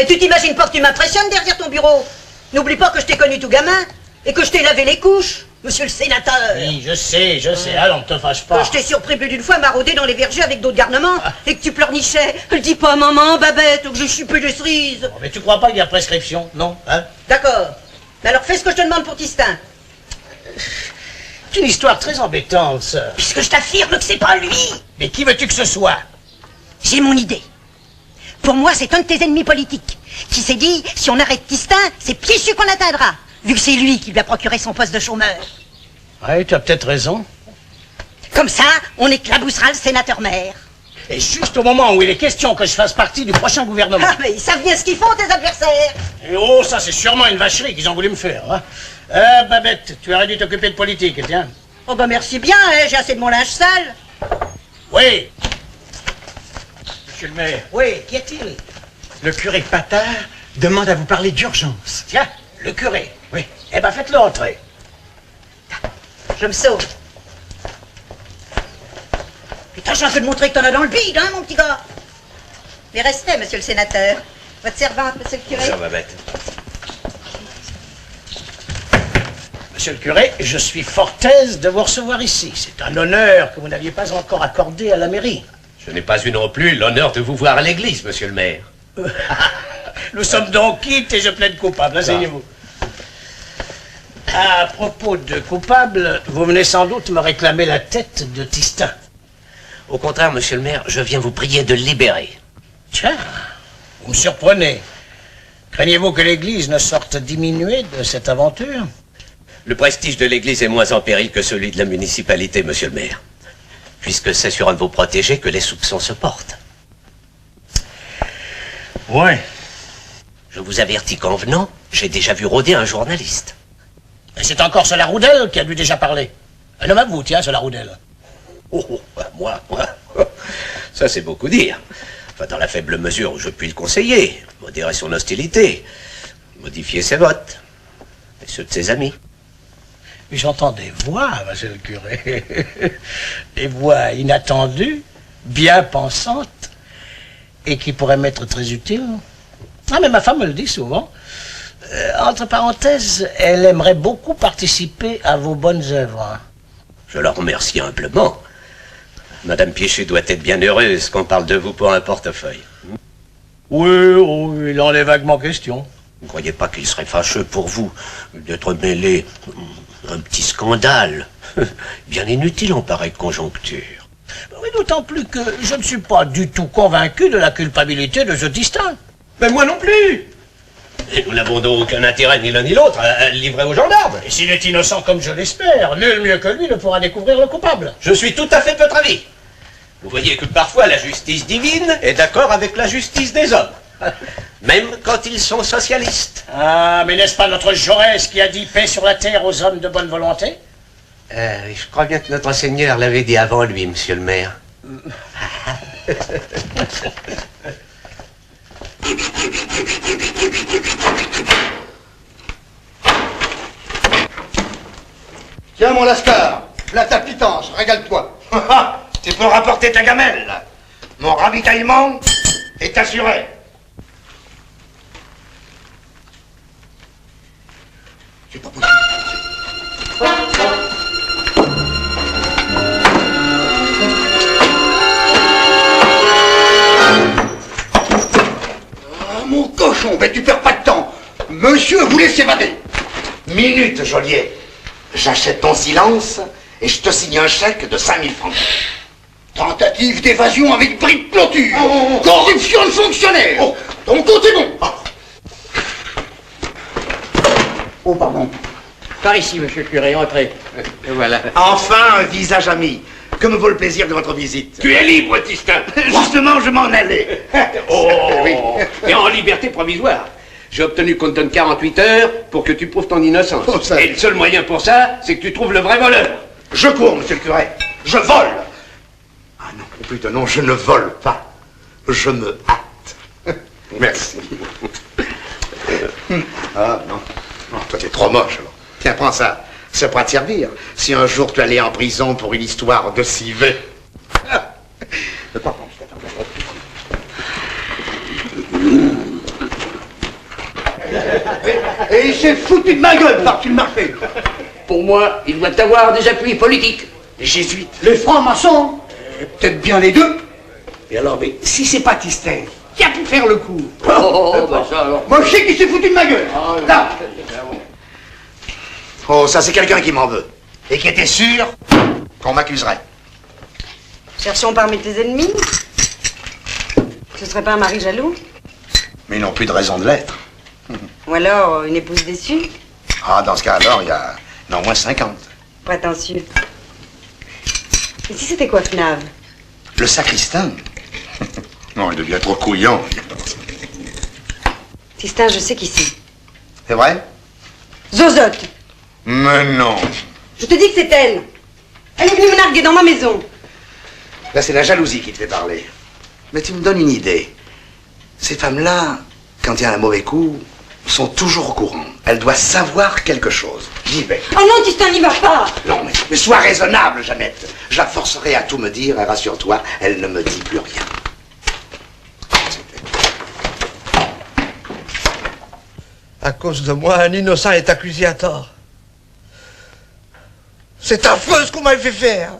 mais tu t'imagines pas que tu m'impressionnes derrière ton bureau? N'oublie pas que je t'ai connu tout gamin et que je t'ai lavé les couches, monsieur le sénateur. Oui, je sais, allons, ne te fâche pas. Que je t'ai surpris plus d'une fois marauder dans les vergers avec d'autres garnements et que tu pleurnichais. Le dis pas à maman, Babette, ou que je suis plus de cerise. Oh, mais tu crois pas qu'il y a prescription, non, hein? D'accord. Mais alors fais ce que je te demande pour Tistin. C'est une histoire très embêtante, ça. Puisque je t'affirme que c'est pas lui. Mais qui veux-tu que ce soit? J'ai mon idée. Pour moi, c'est un de tes ennemis politiques qui s'est dit, si on arrête Tistin, c'est Piéchu qu'on atteindra, vu que c'est lui qui lui a procuré son poste de chômeur. Oui, tu as peut-être raison. Comme ça, on éclaboussera le sénateur-maire. Et juste au moment où il est question que je fasse partie du prochain gouvernement. Ah, mais ils savent bien ce qu'ils font, tes adversaires. Et oh, ça, c'est sûrement une vacherie qu'ils ont voulu me faire. Hein. Babette, tu aurais dû t'occuper de politique, tiens. Oh, bah merci bien, hein, j'ai assez de mon linge sale. Oui. Monsieur le maire. Oui, qu'y a-t-il? Le curé Patard demande à vous parler d'urgence. Tiens, le curé. Oui. Eh ben, faites-le entrer. Je me sauve. Putain, j'ai un peu de montrer que t'en as dans le bide, hein, mon petit gars. Mais restez, monsieur le sénateur. Votre servante, monsieur le curé. Bonjour, Babette. Monsieur le curé, je suis fort aise de vous recevoir ici. C'est un honneur que vous n'aviez pas encore accordé à la mairie. Je n'ai pas eu non plus l'honneur de vous voir à l'église, monsieur le maire. Nous sommes donc quittes et je plaide coupable. Asseyez-vous. À propos de coupable, vous venez sans doute me réclamer la tête de Tistin. Au contraire, monsieur le maire, je viens vous prier de le libérer. Tiens, vous me surprenez. Craignez-vous que l'Église ne sorte diminuée de cette aventure? Le prestige de l'Église est moins en péril que celui de la municipalité, monsieur le maire. Puisque c'est sur un de vos protégés que les soupçons se portent. Ouais. Je vous avertis qu'en venant, j'ai déjà vu rôder un journaliste. Et c'est encore ce Laroudel qui a dû déjà parler. Un homme à vous, tiens, ce Laroudel. Moi. Ça, c'est beaucoup dire. Enfin, dans la faible mesure où je puis le conseiller, modérer son hostilité, modifier ses votes, et ceux de ses amis. J'entends des voix, monsieur le curé. Des voix inattendues, bien pensantes, et qui pourraient m'être très utiles. Ah, mais ma femme me le dit souvent. Entre parenthèses, elle aimerait beaucoup participer à vos bonnes œuvres. Je la remercie humblement. Madame Piéchu doit être bien heureuse qu'on parle de vous pour un portefeuille. Oui, il en est vaguement question. Vous ne croyez pas qu'il serait fâcheux pour vous d'être mêlé à un petit scandale bien inutile en pareille conjoncture? Oui, d'autant plus que je ne suis pas du tout convaincu de la culpabilité de ce Tistin. Mais moi non plus. Et nous n'avons donc aucun intérêt, ni l'un ni l'autre, à le livrer aux gendarmes. Et s'il est innocent comme je l'espère, nul mieux que lui ne pourra découvrir le coupable. Je suis tout à fait de votre avis. Vous voyez que parfois la justice divine est d'accord avec la justice des hommes. Même quand ils sont socialistes. Ah, mais n'est-ce pas notre Jaurès qui a dit paix sur la terre aux hommes de bonne volonté? Je crois bien que notre Seigneur l'avait dit avant lui, monsieur le maire. Tiens, mon lascar, la ta pitance, régale-toi. Tu peux rapporter ta gamelle. Mon ravitaillement est assuré. C'est pas possible. Ah, mon cochon, mais tu perds pas de temps. Monsieur voulait s'évader. Minute, geôlier. J'achète ton silence et je te signe un chèque de 5000 francs. Tentative d'évasion avec bris de clôture. Corruption de fonctionnaire. Ton compte est bon. Oh, pardon. Par ici, monsieur le curé, entrez. Voilà. Enfin, un visage ami. Que me vaut le plaisir de votre visite? Tu es libre, Tistin. Justement, je m'en allais. Oui. Et en liberté provisoire. J'ai obtenu qu'on te donne 48 heures pour que tu prouves ton innocence. Et le seul moyen pour ça, c'est que tu trouves le vrai voleur. Je cours, monsieur le curé. Je vole. Ah non, putain, non, je ne vole pas. Je me hâte. Merci. Ah non. Non, toi, t'es trop moche, alors. Tiens, prends ça. Ça pourra te servir si un jour tu allais en prison pour une histoire de civet. Et il s'est foutu de ma gueule par-dessus le marché. Pour moi, il doit avoir des appuis politiques. Les jésuites. Les francs-maçons, peut-être bien les deux. Et alors, mais si c'est pas Tistin, qui a pu faire le coup? Bah ça alors. Moi, je sais qu'il s'est foutu de ma gueule. Là. Oh, ça c'est quelqu'un qui m'en veut. Et qui était sûr qu'on m'accuserait. Cherchons parmi tes ennemis. Ce serait pas un mari jaloux? Mais ils n'ont plus de raison de l'être. Ou alors une épouse déçue? Ah, dans ce cas alors, il y en a au moins 50. Prétentieux. Et si c'était quoi, Fnave? Le sacristain. Non, il devient trop couillant. Tistin, je sais qui c'est. C'est vrai? Zozote. Mais non. Je te dis que c'est elle. Elle est venue me narguer dans ma maison. Là, c'est la jalousie qui te fait parler. Mais tu me donnes une idée. Ces femmes-là, quand il y a un mauvais coup, sont toujours au courant. Elles doivent savoir quelque chose. J'y vais. Oh non, Tistin, n'y va pas. Non, mais sois raisonnable, Jeannette. Je la forcerai à tout me dire et rassure-toi, elle ne me dit plus rien. À cause de moi, un innocent est accusé à tort. C'est affreux ce qu'on m'avait fait faire.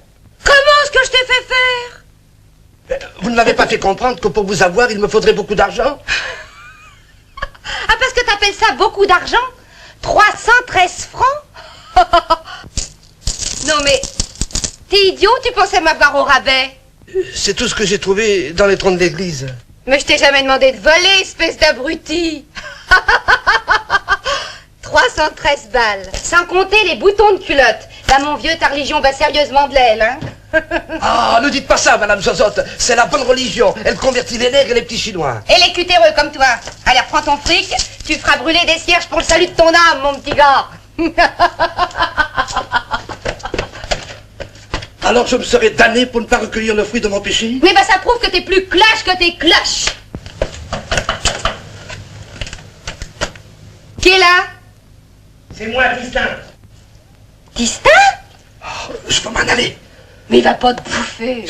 Comment est-ce que je t'ai fait faire? Vous ne m'avez pas fait comprendre que pour vous avoir, il me faudrait beaucoup d'argent? Ah, parce que t'appelles ça beaucoup d'argent? 313 francs? Non mais, t'es idiot, tu pensais m'avoir au rabais? C'est tout ce que j'ai trouvé dans les troncs de l'église. Mais je t'ai jamais demandé de voler, espèce d'abruti. 313 balles, sans compter les boutons de culotte. Là, mon vieux, ta religion bat sérieusement de l'aile, hein? Ah, ne dites pas ça, Madame Zozote. C'est la bonne religion. Elle convertit les nègres et les petits Chinois. Et les cutéreux comme toi. Allez, reprends ton fric. Tu feras brûler des cierges pour le salut de ton âme, mon petit gars. Alors je me serais damné pour ne pas recueillir le fruit de mon péché? Oui, bah ça prouve que t'es plus cloche que t'es cloche. Qui est là? C'est moi, Tistin. Tistin? Oh, je peux m'en aller. Mais il va pas te bouffer.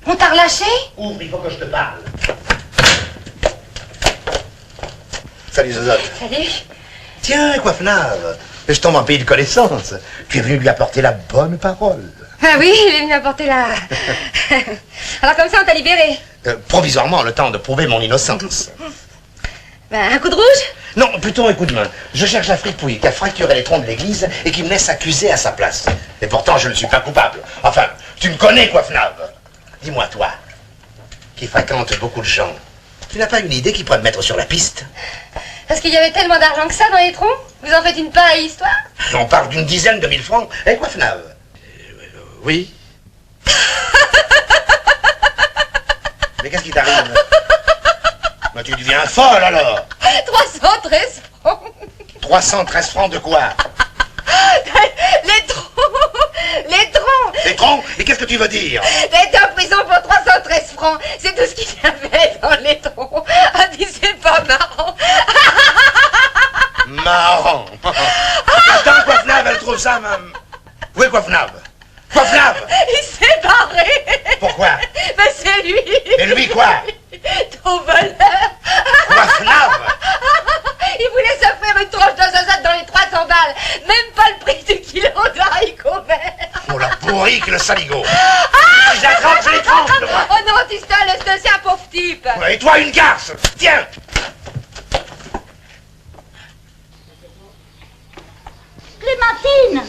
On t'a relâché? Ouvre, il faut que je te parle. Salut, Zozote. Salut. Tiens, Coiffenave, je tombe en pays de connaissance. Tu es venu lui apporter la bonne parole. Ah oui, il est venu apporter la... Alors comme ça, on t'a libéré. Provisoirement, le temps de prouver mon innocence. Ben, un coup de rouge? Non, plutôt un coup de main. Je cherche la fripouille qui a fracturé les troncs de l'église et qui me laisse accusé à sa place. Et pourtant, je ne suis pas coupable. Enfin, tu me connais, Coiffenave. Dis-moi, toi, qui fréquente beaucoup de gens, tu n'as pas une idée qui pourrait me mettre sur la piste? Parce qu'il y avait tellement d'argent que ça dans les troncs? Vous en faites une pareille histoire? On parle d'une dizaine de mille francs. Eh, Coiffenave? Oui. Mais qu'est-ce qui t'arrive? Mais tu deviens folle, alors. 313 francs. 313 francs de quoi? Les troncs. Les troncs. Les troncs? Et qu'est-ce que tu veux dire? T'es en prison pour 313 francs. C'est tout ce qu'il y avait dans les troncs. Ah, dis, c'est pas marrant. Marrant. Attends, Coiffenave, elle trouve ça, même. Où est Coiffenave? Coiffenave! Il s'est barré. Pourquoi? Ben, c'est lui. Et lui, quoi? Ton voleur. Coiffenave! Il voulait s'offrir une tranche de Zozote dans les 300 balles. Même pas le prix du kilo d'haricots verts. Oh, la bourrique, le saligo! Je l'attrape, je l'étrangle, moi! Oh non, Tistin, laisse-le, c'est un pauvre type. Et toi, une garce! Tiens! Clémentine!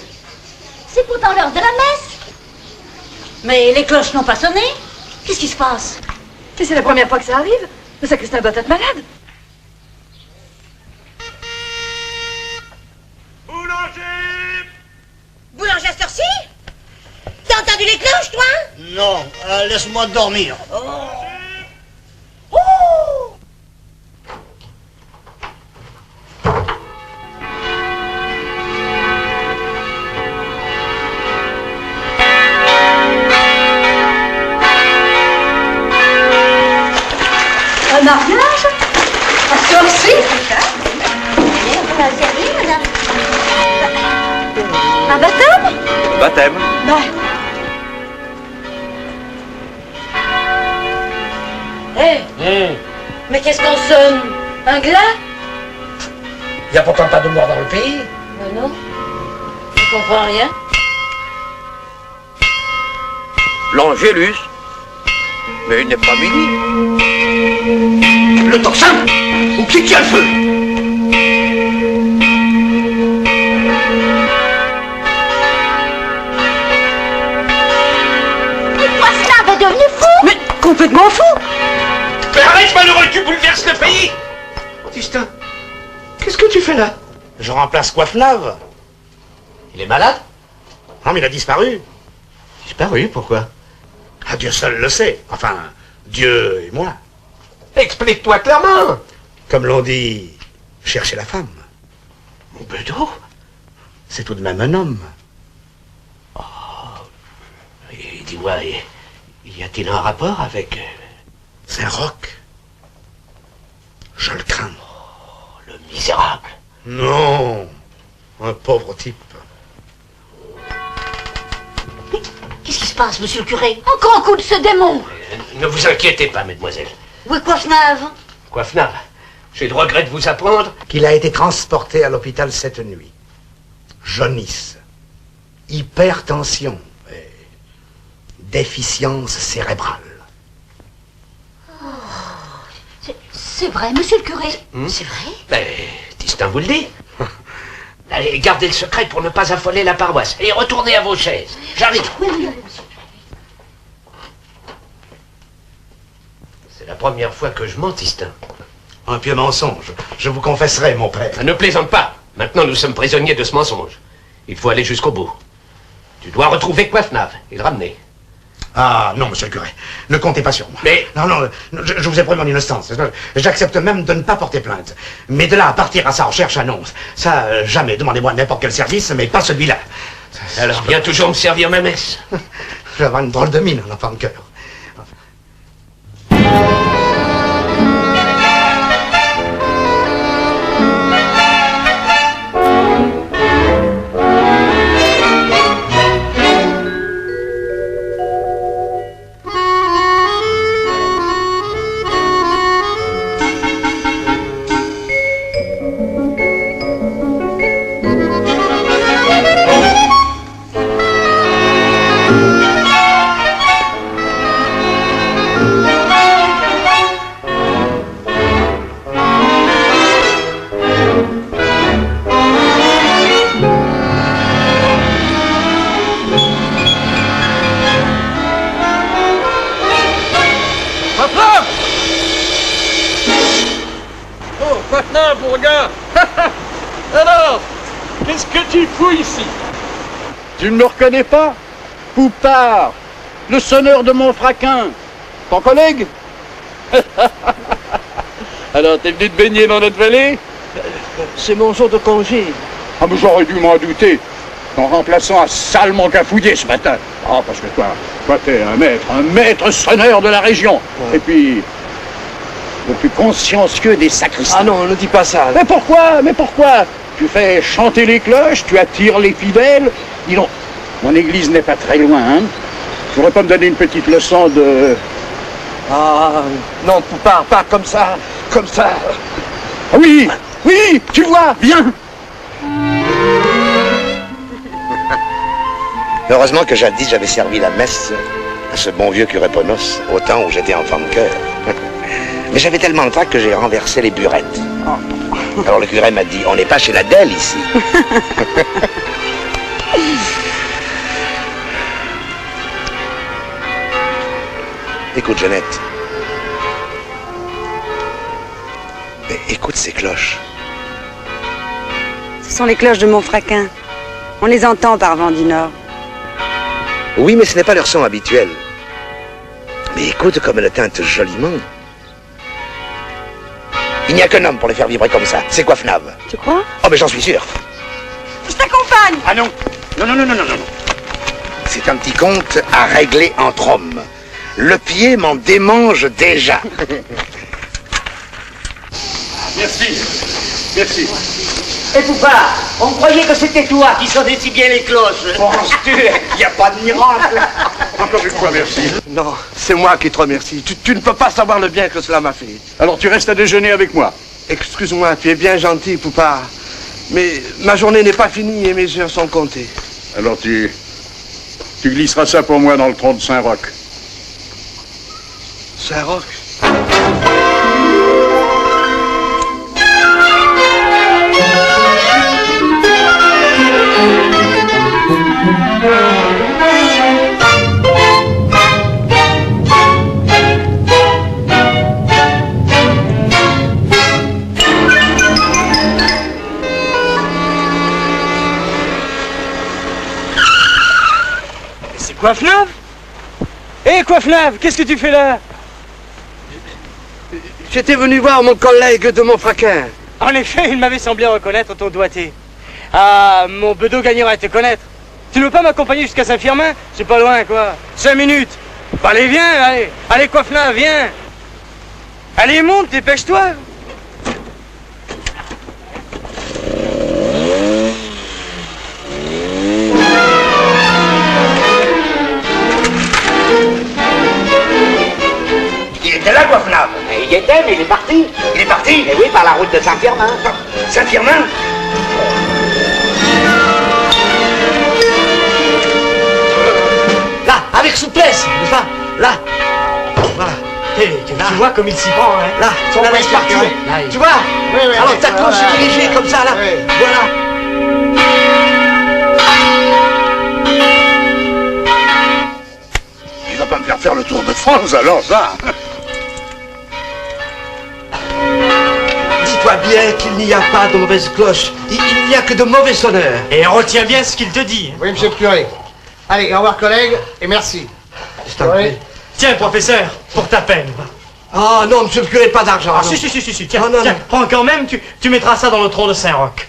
C'est pourtant l'heure de la messe. Mais les cloches n'ont pas sonné. Qu'est-ce qui se passe? C'est la première fois que ça arrive. Le sacristain doit être malade. Boulanger à cette heure-ci? T'as entendu les cloches, toi? Non, laisse-moi dormir. Un mariage? À cette heure-ci? Vous m'avez servi, madame? Un baptême? Baptême. Non. Hé! Hé, Mais qu'est-ce qu'on sonne? Un glas? Il n'y a pourtant pas de mort dans le pays. Non. Je comprends rien. L'Angélus. Mais il n'est pas minuit. Le tocsin? Ou qui a le feu? Poisson est devenu fou. Mais complètement fou. Mais arrête, malheureux, tu bouleverses le pays. Tistin, qu'est-ce que tu fais là? Je remplace Coiffenave. Il est malade? Non, mais il a disparu. Disparu, pourquoi? Ah, Dieu seul le sait. Enfin, Dieu et moi. Explique-toi clairement. Comme l'on dit, chercher la femme. Mon Bedeau? C'est tout de même un homme. Et dis-moi, y a-t-il un rapport avec... C'est un roc. Je le crains. Oh, le misérable. Non, un pauvre type. Qu'est-ce qui se passe, monsieur le curé? Encore un coup de ce démon. Ne vous inquiétez pas, mesdemoiselle. Où est Coiffenave? Coiffenave, j'ai le regret de vous apprendre Qu'il a été transporté à l'hôpital cette nuit. Jaunisse, hypertension et déficience cérébrale. C'est vrai, monsieur le curé. C'est vrai? Ben, Tistin vous le dit. Allez, gardez le secret pour ne pas affoler la paroisse. Et retournez à vos chaises. J'arrive. Oui, monsieur. C'est la première fois que je mens, Tistin. Un pieux mensonge. Je vous confesserai, mon père. Ne plaisante pas. Maintenant, nous sommes prisonniers de ce mensonge. Il faut aller jusqu'au bout. Tu dois retrouver Coiffenave et le ramener. Ah, non, monsieur le curé. Ne comptez pas sur moi. Mais... Non, je vous ai promis mon innocence. J'accepte même de ne pas porter plainte. Mais de là à partir à sa recherche, annonce. Ça, jamais. Demandez-moi n'importe quel service, mais pas celui-là. Alors, viens toujours me servir ma messe. Je vais avoir une drôle de mine, un enfant de cœur. Alors, qu'est-ce que tu fous ici? Tu ne me reconnais pas? Poupard, le sonneur de Montfraquin, ton collègue? Alors, t'es venu te baigner dans notre vallée? C'est mon jour de congé. Ah, mais j'aurais dû m'en douter. Ton remplaçant a salement cafouillé ce matin. Ah, parce que toi t'es un maître sonneur de la région. Ouais. Et puis, le plus consciencieux des sacristains. Ah non, ne dis pas ça. Mais pourquoi? Tu fais chanter les cloches, tu attires les fidèles. Dis donc, mon église n'est pas très loin, hein. Tu voudrais pas me donner une petite leçon de... Ah, non, Poupard, pas comme ça. Ah oui, tu vois, viens. Heureusement que jadis j'avais servi la messe à ce bon vieux curé Ponos, au temps où j'étais enfant de cœur. Mais j'avais tellement le trac que j'ai renversé les burettes. Alors le curé m'a dit, on n'est pas chez l'Adèle ici. Écoute, Jeannette. Écoute ces cloches. Ce sont les cloches de Montfraquin. On les entend par vent du Nord. Oui, mais ce n'est pas leur son habituel. Mais écoute comme elles tintent joliment. Il n'y a qu'un homme pour les faire vibrer comme ça. C'est Coiffenave. Tu crois? Oh, mais j'en suis sûr. Je t'accompagne. Ah non. Non. C'est un petit compte à régler entre hommes. Le pied m'en démange déjà. Merci. Et Poupard, on croyait que c'était toi qui sonnais si bien les cloches. Penses-tu qu'il n'y a pas de miracle? Encore une fois, merci. Non, c'est moi qui te remercie. Tu ne peux pas savoir le bien que cela m'a fait. Alors tu restes à déjeuner avec moi. Excuse-moi, tu es bien gentil, Poupard. Mais ma journée n'est pas finie et mes heures sont comptées. Alors tu glisseras ça pour moi dans le tronc de Saint-Roch. Saint-Roch? Coifflave? Hé, Coifflave, qu'est-ce que tu fais là? J'étais venu voir mon collègue de Montfraquin. En effet, il m'avait semblé reconnaître ton doigté. Ah, mon bedeau gagnerait à te connaître. Tu ne veux pas m'accompagner jusqu'à Saint-Firmin? C'est pas loin, quoi. 5 minutes. Bah, allez, viens, allez. Allez, Coifflave, viens. Allez, monte, dépêche-toi. Il était là, Coifflave. Il y était, mais il est parti. Il est parti? Eh oui, par la route de Saint-Firmin. Saint-Firmin? Là, avec souplesse, n'est-ce pas? Là. Voilà. Tu vois comme il s'y prend, hein? Là, on laisse partir. Tu vois? Oui, alors ta course est dirigée comme ça, là. Voilà. Il va pas me faire faire le tour de France, alors, ça. Dis-toi bien qu'il n'y a pas de mauvaises cloches. Il n'y a que de mauvais sonneurs. Et retiens bien ce qu'il te dit. Oui, monsieur le curé. Allez, au revoir, collègue, et merci. Je t'en prie. Tiens, professeur, pour ta peine. Ah non, monsieur le curé, pas d'argent. Ah, non. si, tiens, non, tiens, non. prends quand même, tu mettras ça dans le tronc de Saint-Roch.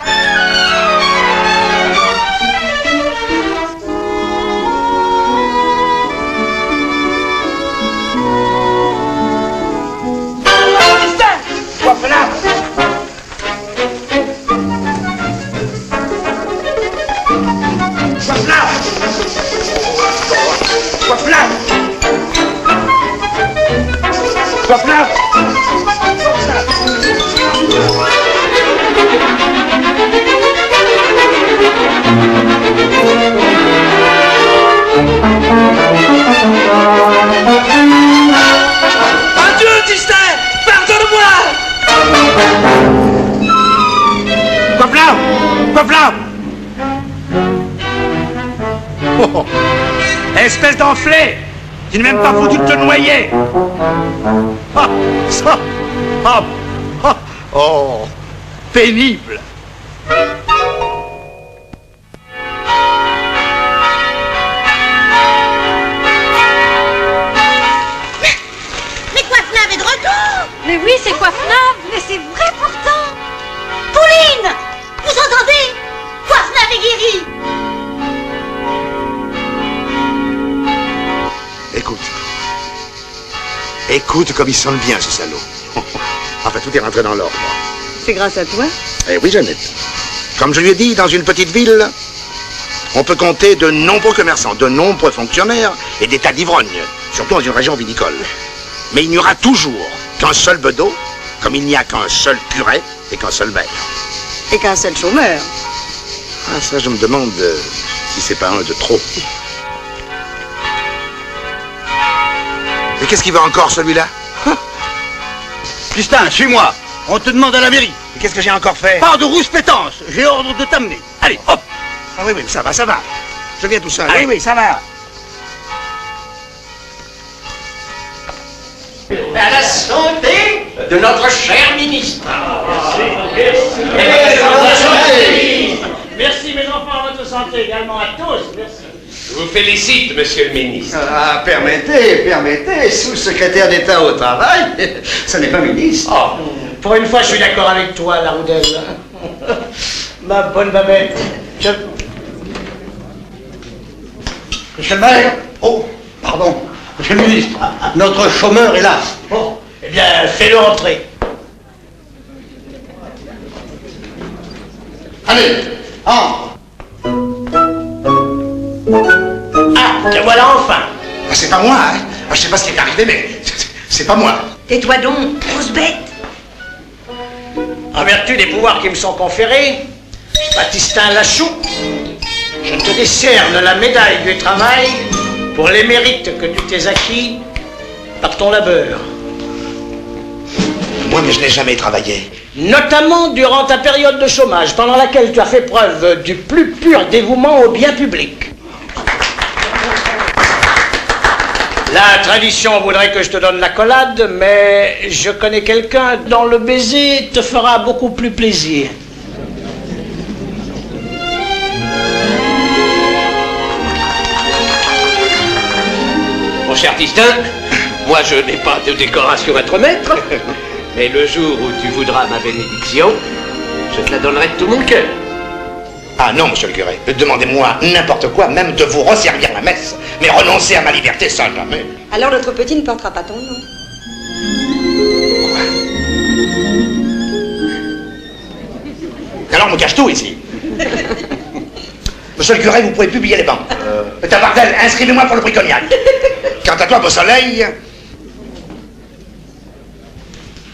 Adieu, Distin! Pardonne-moi! Coifflave! Oh, espèce d'enflé! Tu n'es même pas foutu de te noyer! Ah, ça! Oh, pénible! Mais Coifflave est de retour! Mais oui, c'est Coifflave, mais c'est vrai pourtant. Pauline! Vous entendez? Coifflave est guéri! Écoute comme il sonne bien, ce salaud. Enfin, tout est rentré dans l'ordre. C'est grâce à toi? Eh oui, Jeannette. Comme je lui ai dit, dans une petite ville, on peut compter de nombreux commerçants, de nombreux fonctionnaires et des tas d'ivrognes, surtout dans une région vinicole. Mais il n'y aura toujours qu'un seul bedeau, comme il n'y a qu'un seul curé et qu'un seul maire. Et qu'un seul chômeur. Ah, ça, je me demande si c'est pas un de trop. Mais qu'est-ce qu'il veut encore, celui-là? Justin, suis-moi. On te demande à la mairie. Et qu'est-ce que j'ai encore fait? Pas de rouspétance. J'ai ordre de t'amener. Allez, hop. Ah oui, ça va. Je viens tout seul. Allez. Oui, ça va. À la santé de notre cher ministre. Merci mes enfants, à votre santé également, à tous, merci. Je vous félicite, monsieur le ministre. Ah, permettez, sous-secrétaire d'État au travail, ce n'est pas ministre. Oh, pour une fois, je suis d'accord avec toi, la Roudelle. Ma bonne Babette. Monsieur le maire. Oh, pardon. Monsieur le ministre, notre chômeur est là. Bon, eh bien, fais-le entrer. Allez, entre. Ah, te voilà enfin. Ah, c'est pas moi, hein. Ah, je sais pas ce qui est arrivé, mais c'est pas moi. Tais-toi donc, grosse bête. En vertu des pouvoirs qui me sont conférés, Baptistin Lachoux, je te décerne la médaille du travail pour les mérites que tu t'es acquis par ton labeur. Moi, mais je n'ai jamais travaillé. Notamment durant ta période de chômage, pendant laquelle tu as fait preuve du plus pur dévouement au bien public. La tradition voudrait que je te donne l'accolade, mais je connais quelqu'un dont le baiser te fera beaucoup plus plaisir. Mon cher Tistin, moi je n'ai pas de décoration à te remettre, mais le jour où tu voudras ma bénédiction, je te la donnerai de tout mon cœur. Ah non, monsieur le curé, demandez-moi n'importe quoi, même de vous resservir la messe. Mais renoncer à ma liberté, ça jamais. Alors notre petit ne portera pas ton nom. Alors on me cache tout ici. Monsieur le curé, vous pouvez publier les bancs. Tabardel, inscrivez-moi pour le prix cognac. Quant à toi, Beau Soleil,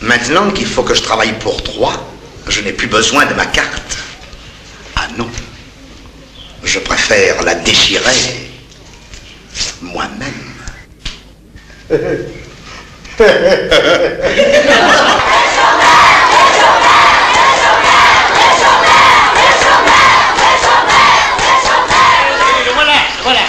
maintenant qu'il faut que je travaille pour 3, je n'ai plus besoin de ma carte. Ah non, je préfère la déchirer moi-même. Voilà.